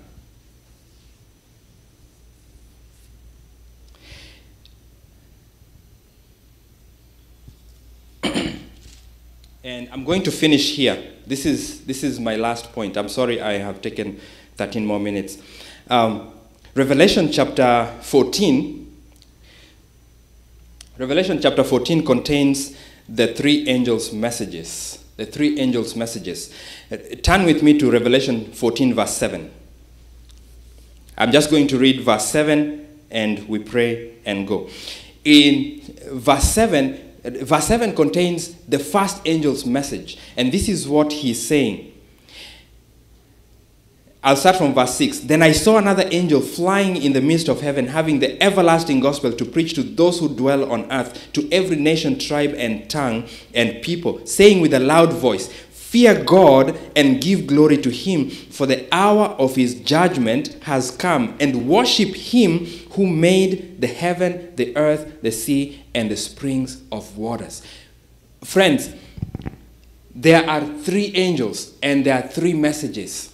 And I'm going to finish here. This is my last point. I'm sorry I have taken 13 more minutes. Revelation chapter 14 contains the three angels' messages. The three angels' messages. Turn with me to Revelation 14, verse 7. I'm just going to read verse 7, and we pray and go. In verse 7 contains the first angel's message. And this is what he's saying. I'll start from verse 6. Then I saw another angel flying in the midst of heaven, having the everlasting gospel to preach to those who dwell on earth, to every nation, tribe, and tongue, and people, saying with a loud voice, fear God and give glory to him, for the hour of his judgment has come, and worship him who made the heaven, the earth, the sea, and the springs of waters. Friends, there are three angels, and there are three messages.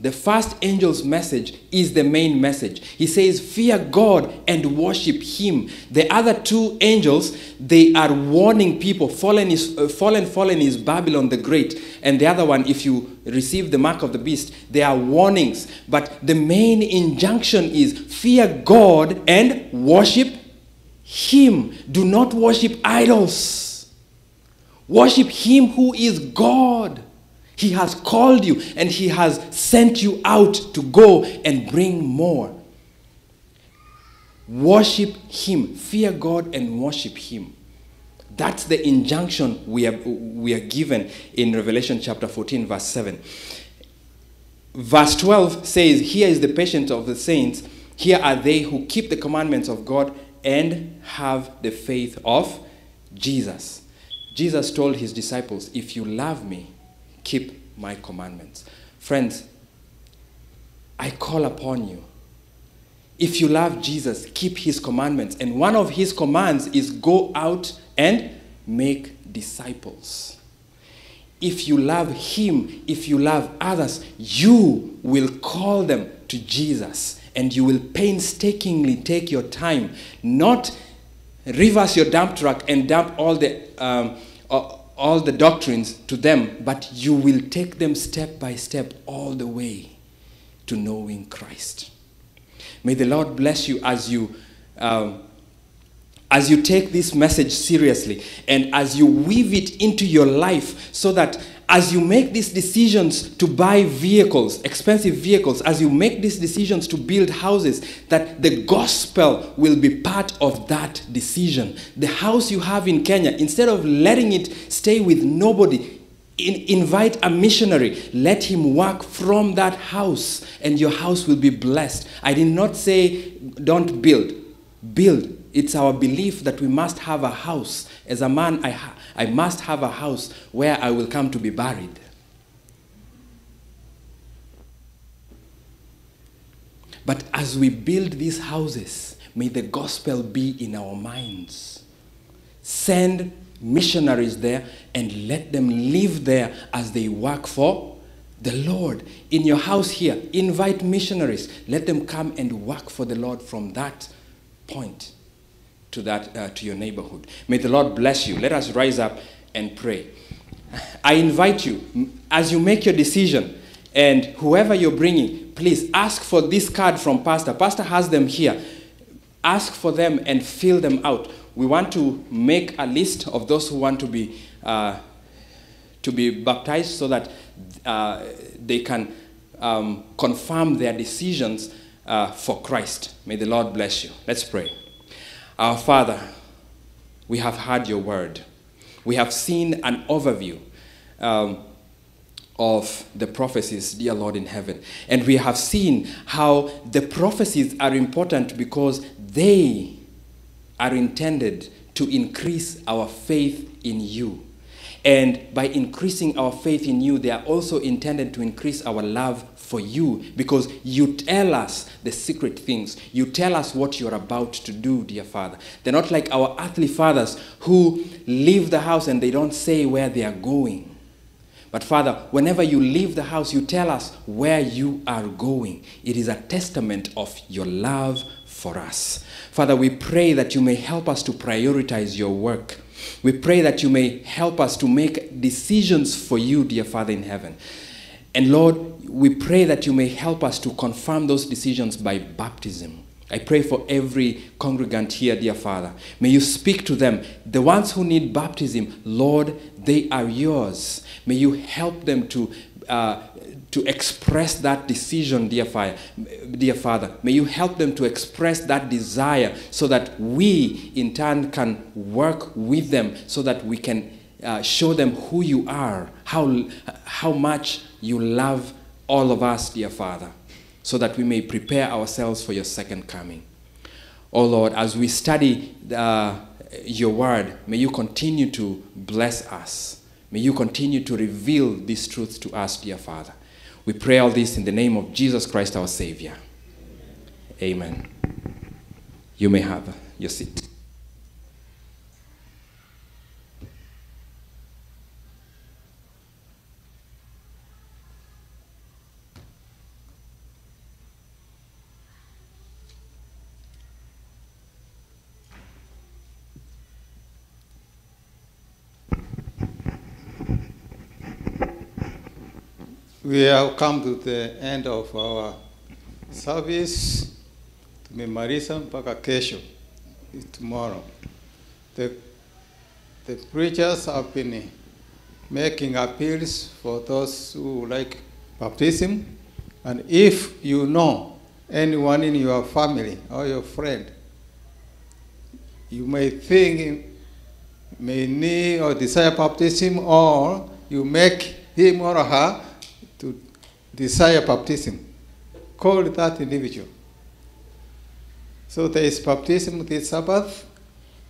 The first angel's message is the main message. He says, fear God and worship him. The other two angels, they are warning people. Fallen is Babylon the Great. And the other one, if you receive the mark of the beast, they are warnings. But the main injunction is fear God and worship him. Do not worship idols. Worship him who is God. He has called you, and he has sent you out to go and bring more. Worship him. Fear God and worship him. That's the injunction we are given in Revelation chapter 14, verse 7. Verse 12 says, here is the patience of the saints. Here are they who keep the commandments of God and have the faith of Jesus. Jesus told his disciples, if you love me, keep my commandments. Friends, I call upon you. If you love Jesus, keep his commandments. And one of his commands is go out and make disciples. If you love him, if you love others, you will call them to Jesus. And you will painstakingly take your time, not reverse your dump truck and dump all the doctrines to them, but you will take them step by step all the way to knowing Christ. May the Lord bless you as you take this message seriously and as you weave it into your life, so that as you make these decisions to buy vehicles, expensive vehicles, as you make these decisions to build houses, that the gospel will be part of that decision. The house you have in Kenya, instead of letting it stay with nobody, invite a missionary. Let him work from that house and your house will be blessed. I did not say don't build. Build. It's our belief that we must have a house. As a man, I must have a house where I will come to be buried. But as we build these houses, may the gospel be in our minds. Send missionaries there and let them live there as they work for the Lord. In your house here, invite missionaries. Let them come and work for the Lord from that point to your neighborhood. May the Lord bless you. Let us rise up and pray. I invite you, as you make your decision, and whoever you're bringing, please ask for this card from Pastor. Pastor has them here. Ask for them and fill them out. We want to make a list of those who want to be baptized, so that they can confirm their decisions for Christ. May the Lord bless you. Let's pray. Our Father, we have heard your word. We have seen an overview of the prophecies, dear Lord in heaven. And we have seen how the prophecies are important because they are intended to increase our faith in you. And by increasing our faith in you, they are also intended to increase our love for you, because you tell us the secret things. You tell us what you're about to do, dear Father. They're not like our earthly fathers who leave the house and they don't say where they are going. But Father, whenever you leave the house, you tell us where you are going. It is a testament of your love for us. Father, we pray that you may help us to prioritize your work. We pray that you may help us to make decisions for you, dear Father in heaven. And Lord, we pray that you may help us to confirm those decisions by baptism. I pray for every congregant here, dear Father. May you speak to them. The ones who need baptism, Lord, they are yours. May you help them to express that decision, dear Father. May you help them to express that desire, so that we, in turn, can work with them, so that we can show them who you are, how much you love all of us, dear Father, so that we may prepare ourselves for your second coming. Oh Lord, as we study your word, may you continue to bless us. May you continue to reveal these truths to us, dear Father. We pray all this in the name of Jesus Christ, our Savior. Amen. You may have your seat. We have come to the end of our service. Tumemaliza mpaka kesho, tomorrow. The preachers have been making appeals for those who like baptism. And if you know anyone in your family or your friend You may think he may need or desire baptism, or you make him or her to desire baptism. Call that individual. So there is baptism this Sabbath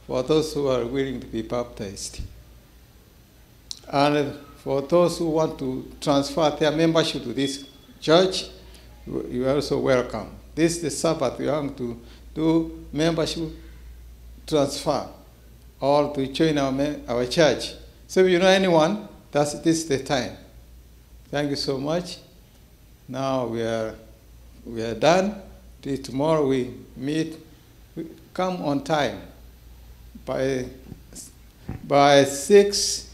for those who are willing to be baptized. And for those who want to transfer their membership to this church, you are also welcome. This is the Sabbath. You are going to do membership transfer or to join our church. So if you know anyone, this is the time. Thank you so much. Now we are done. Tomorrow we meet. We come on time by 6.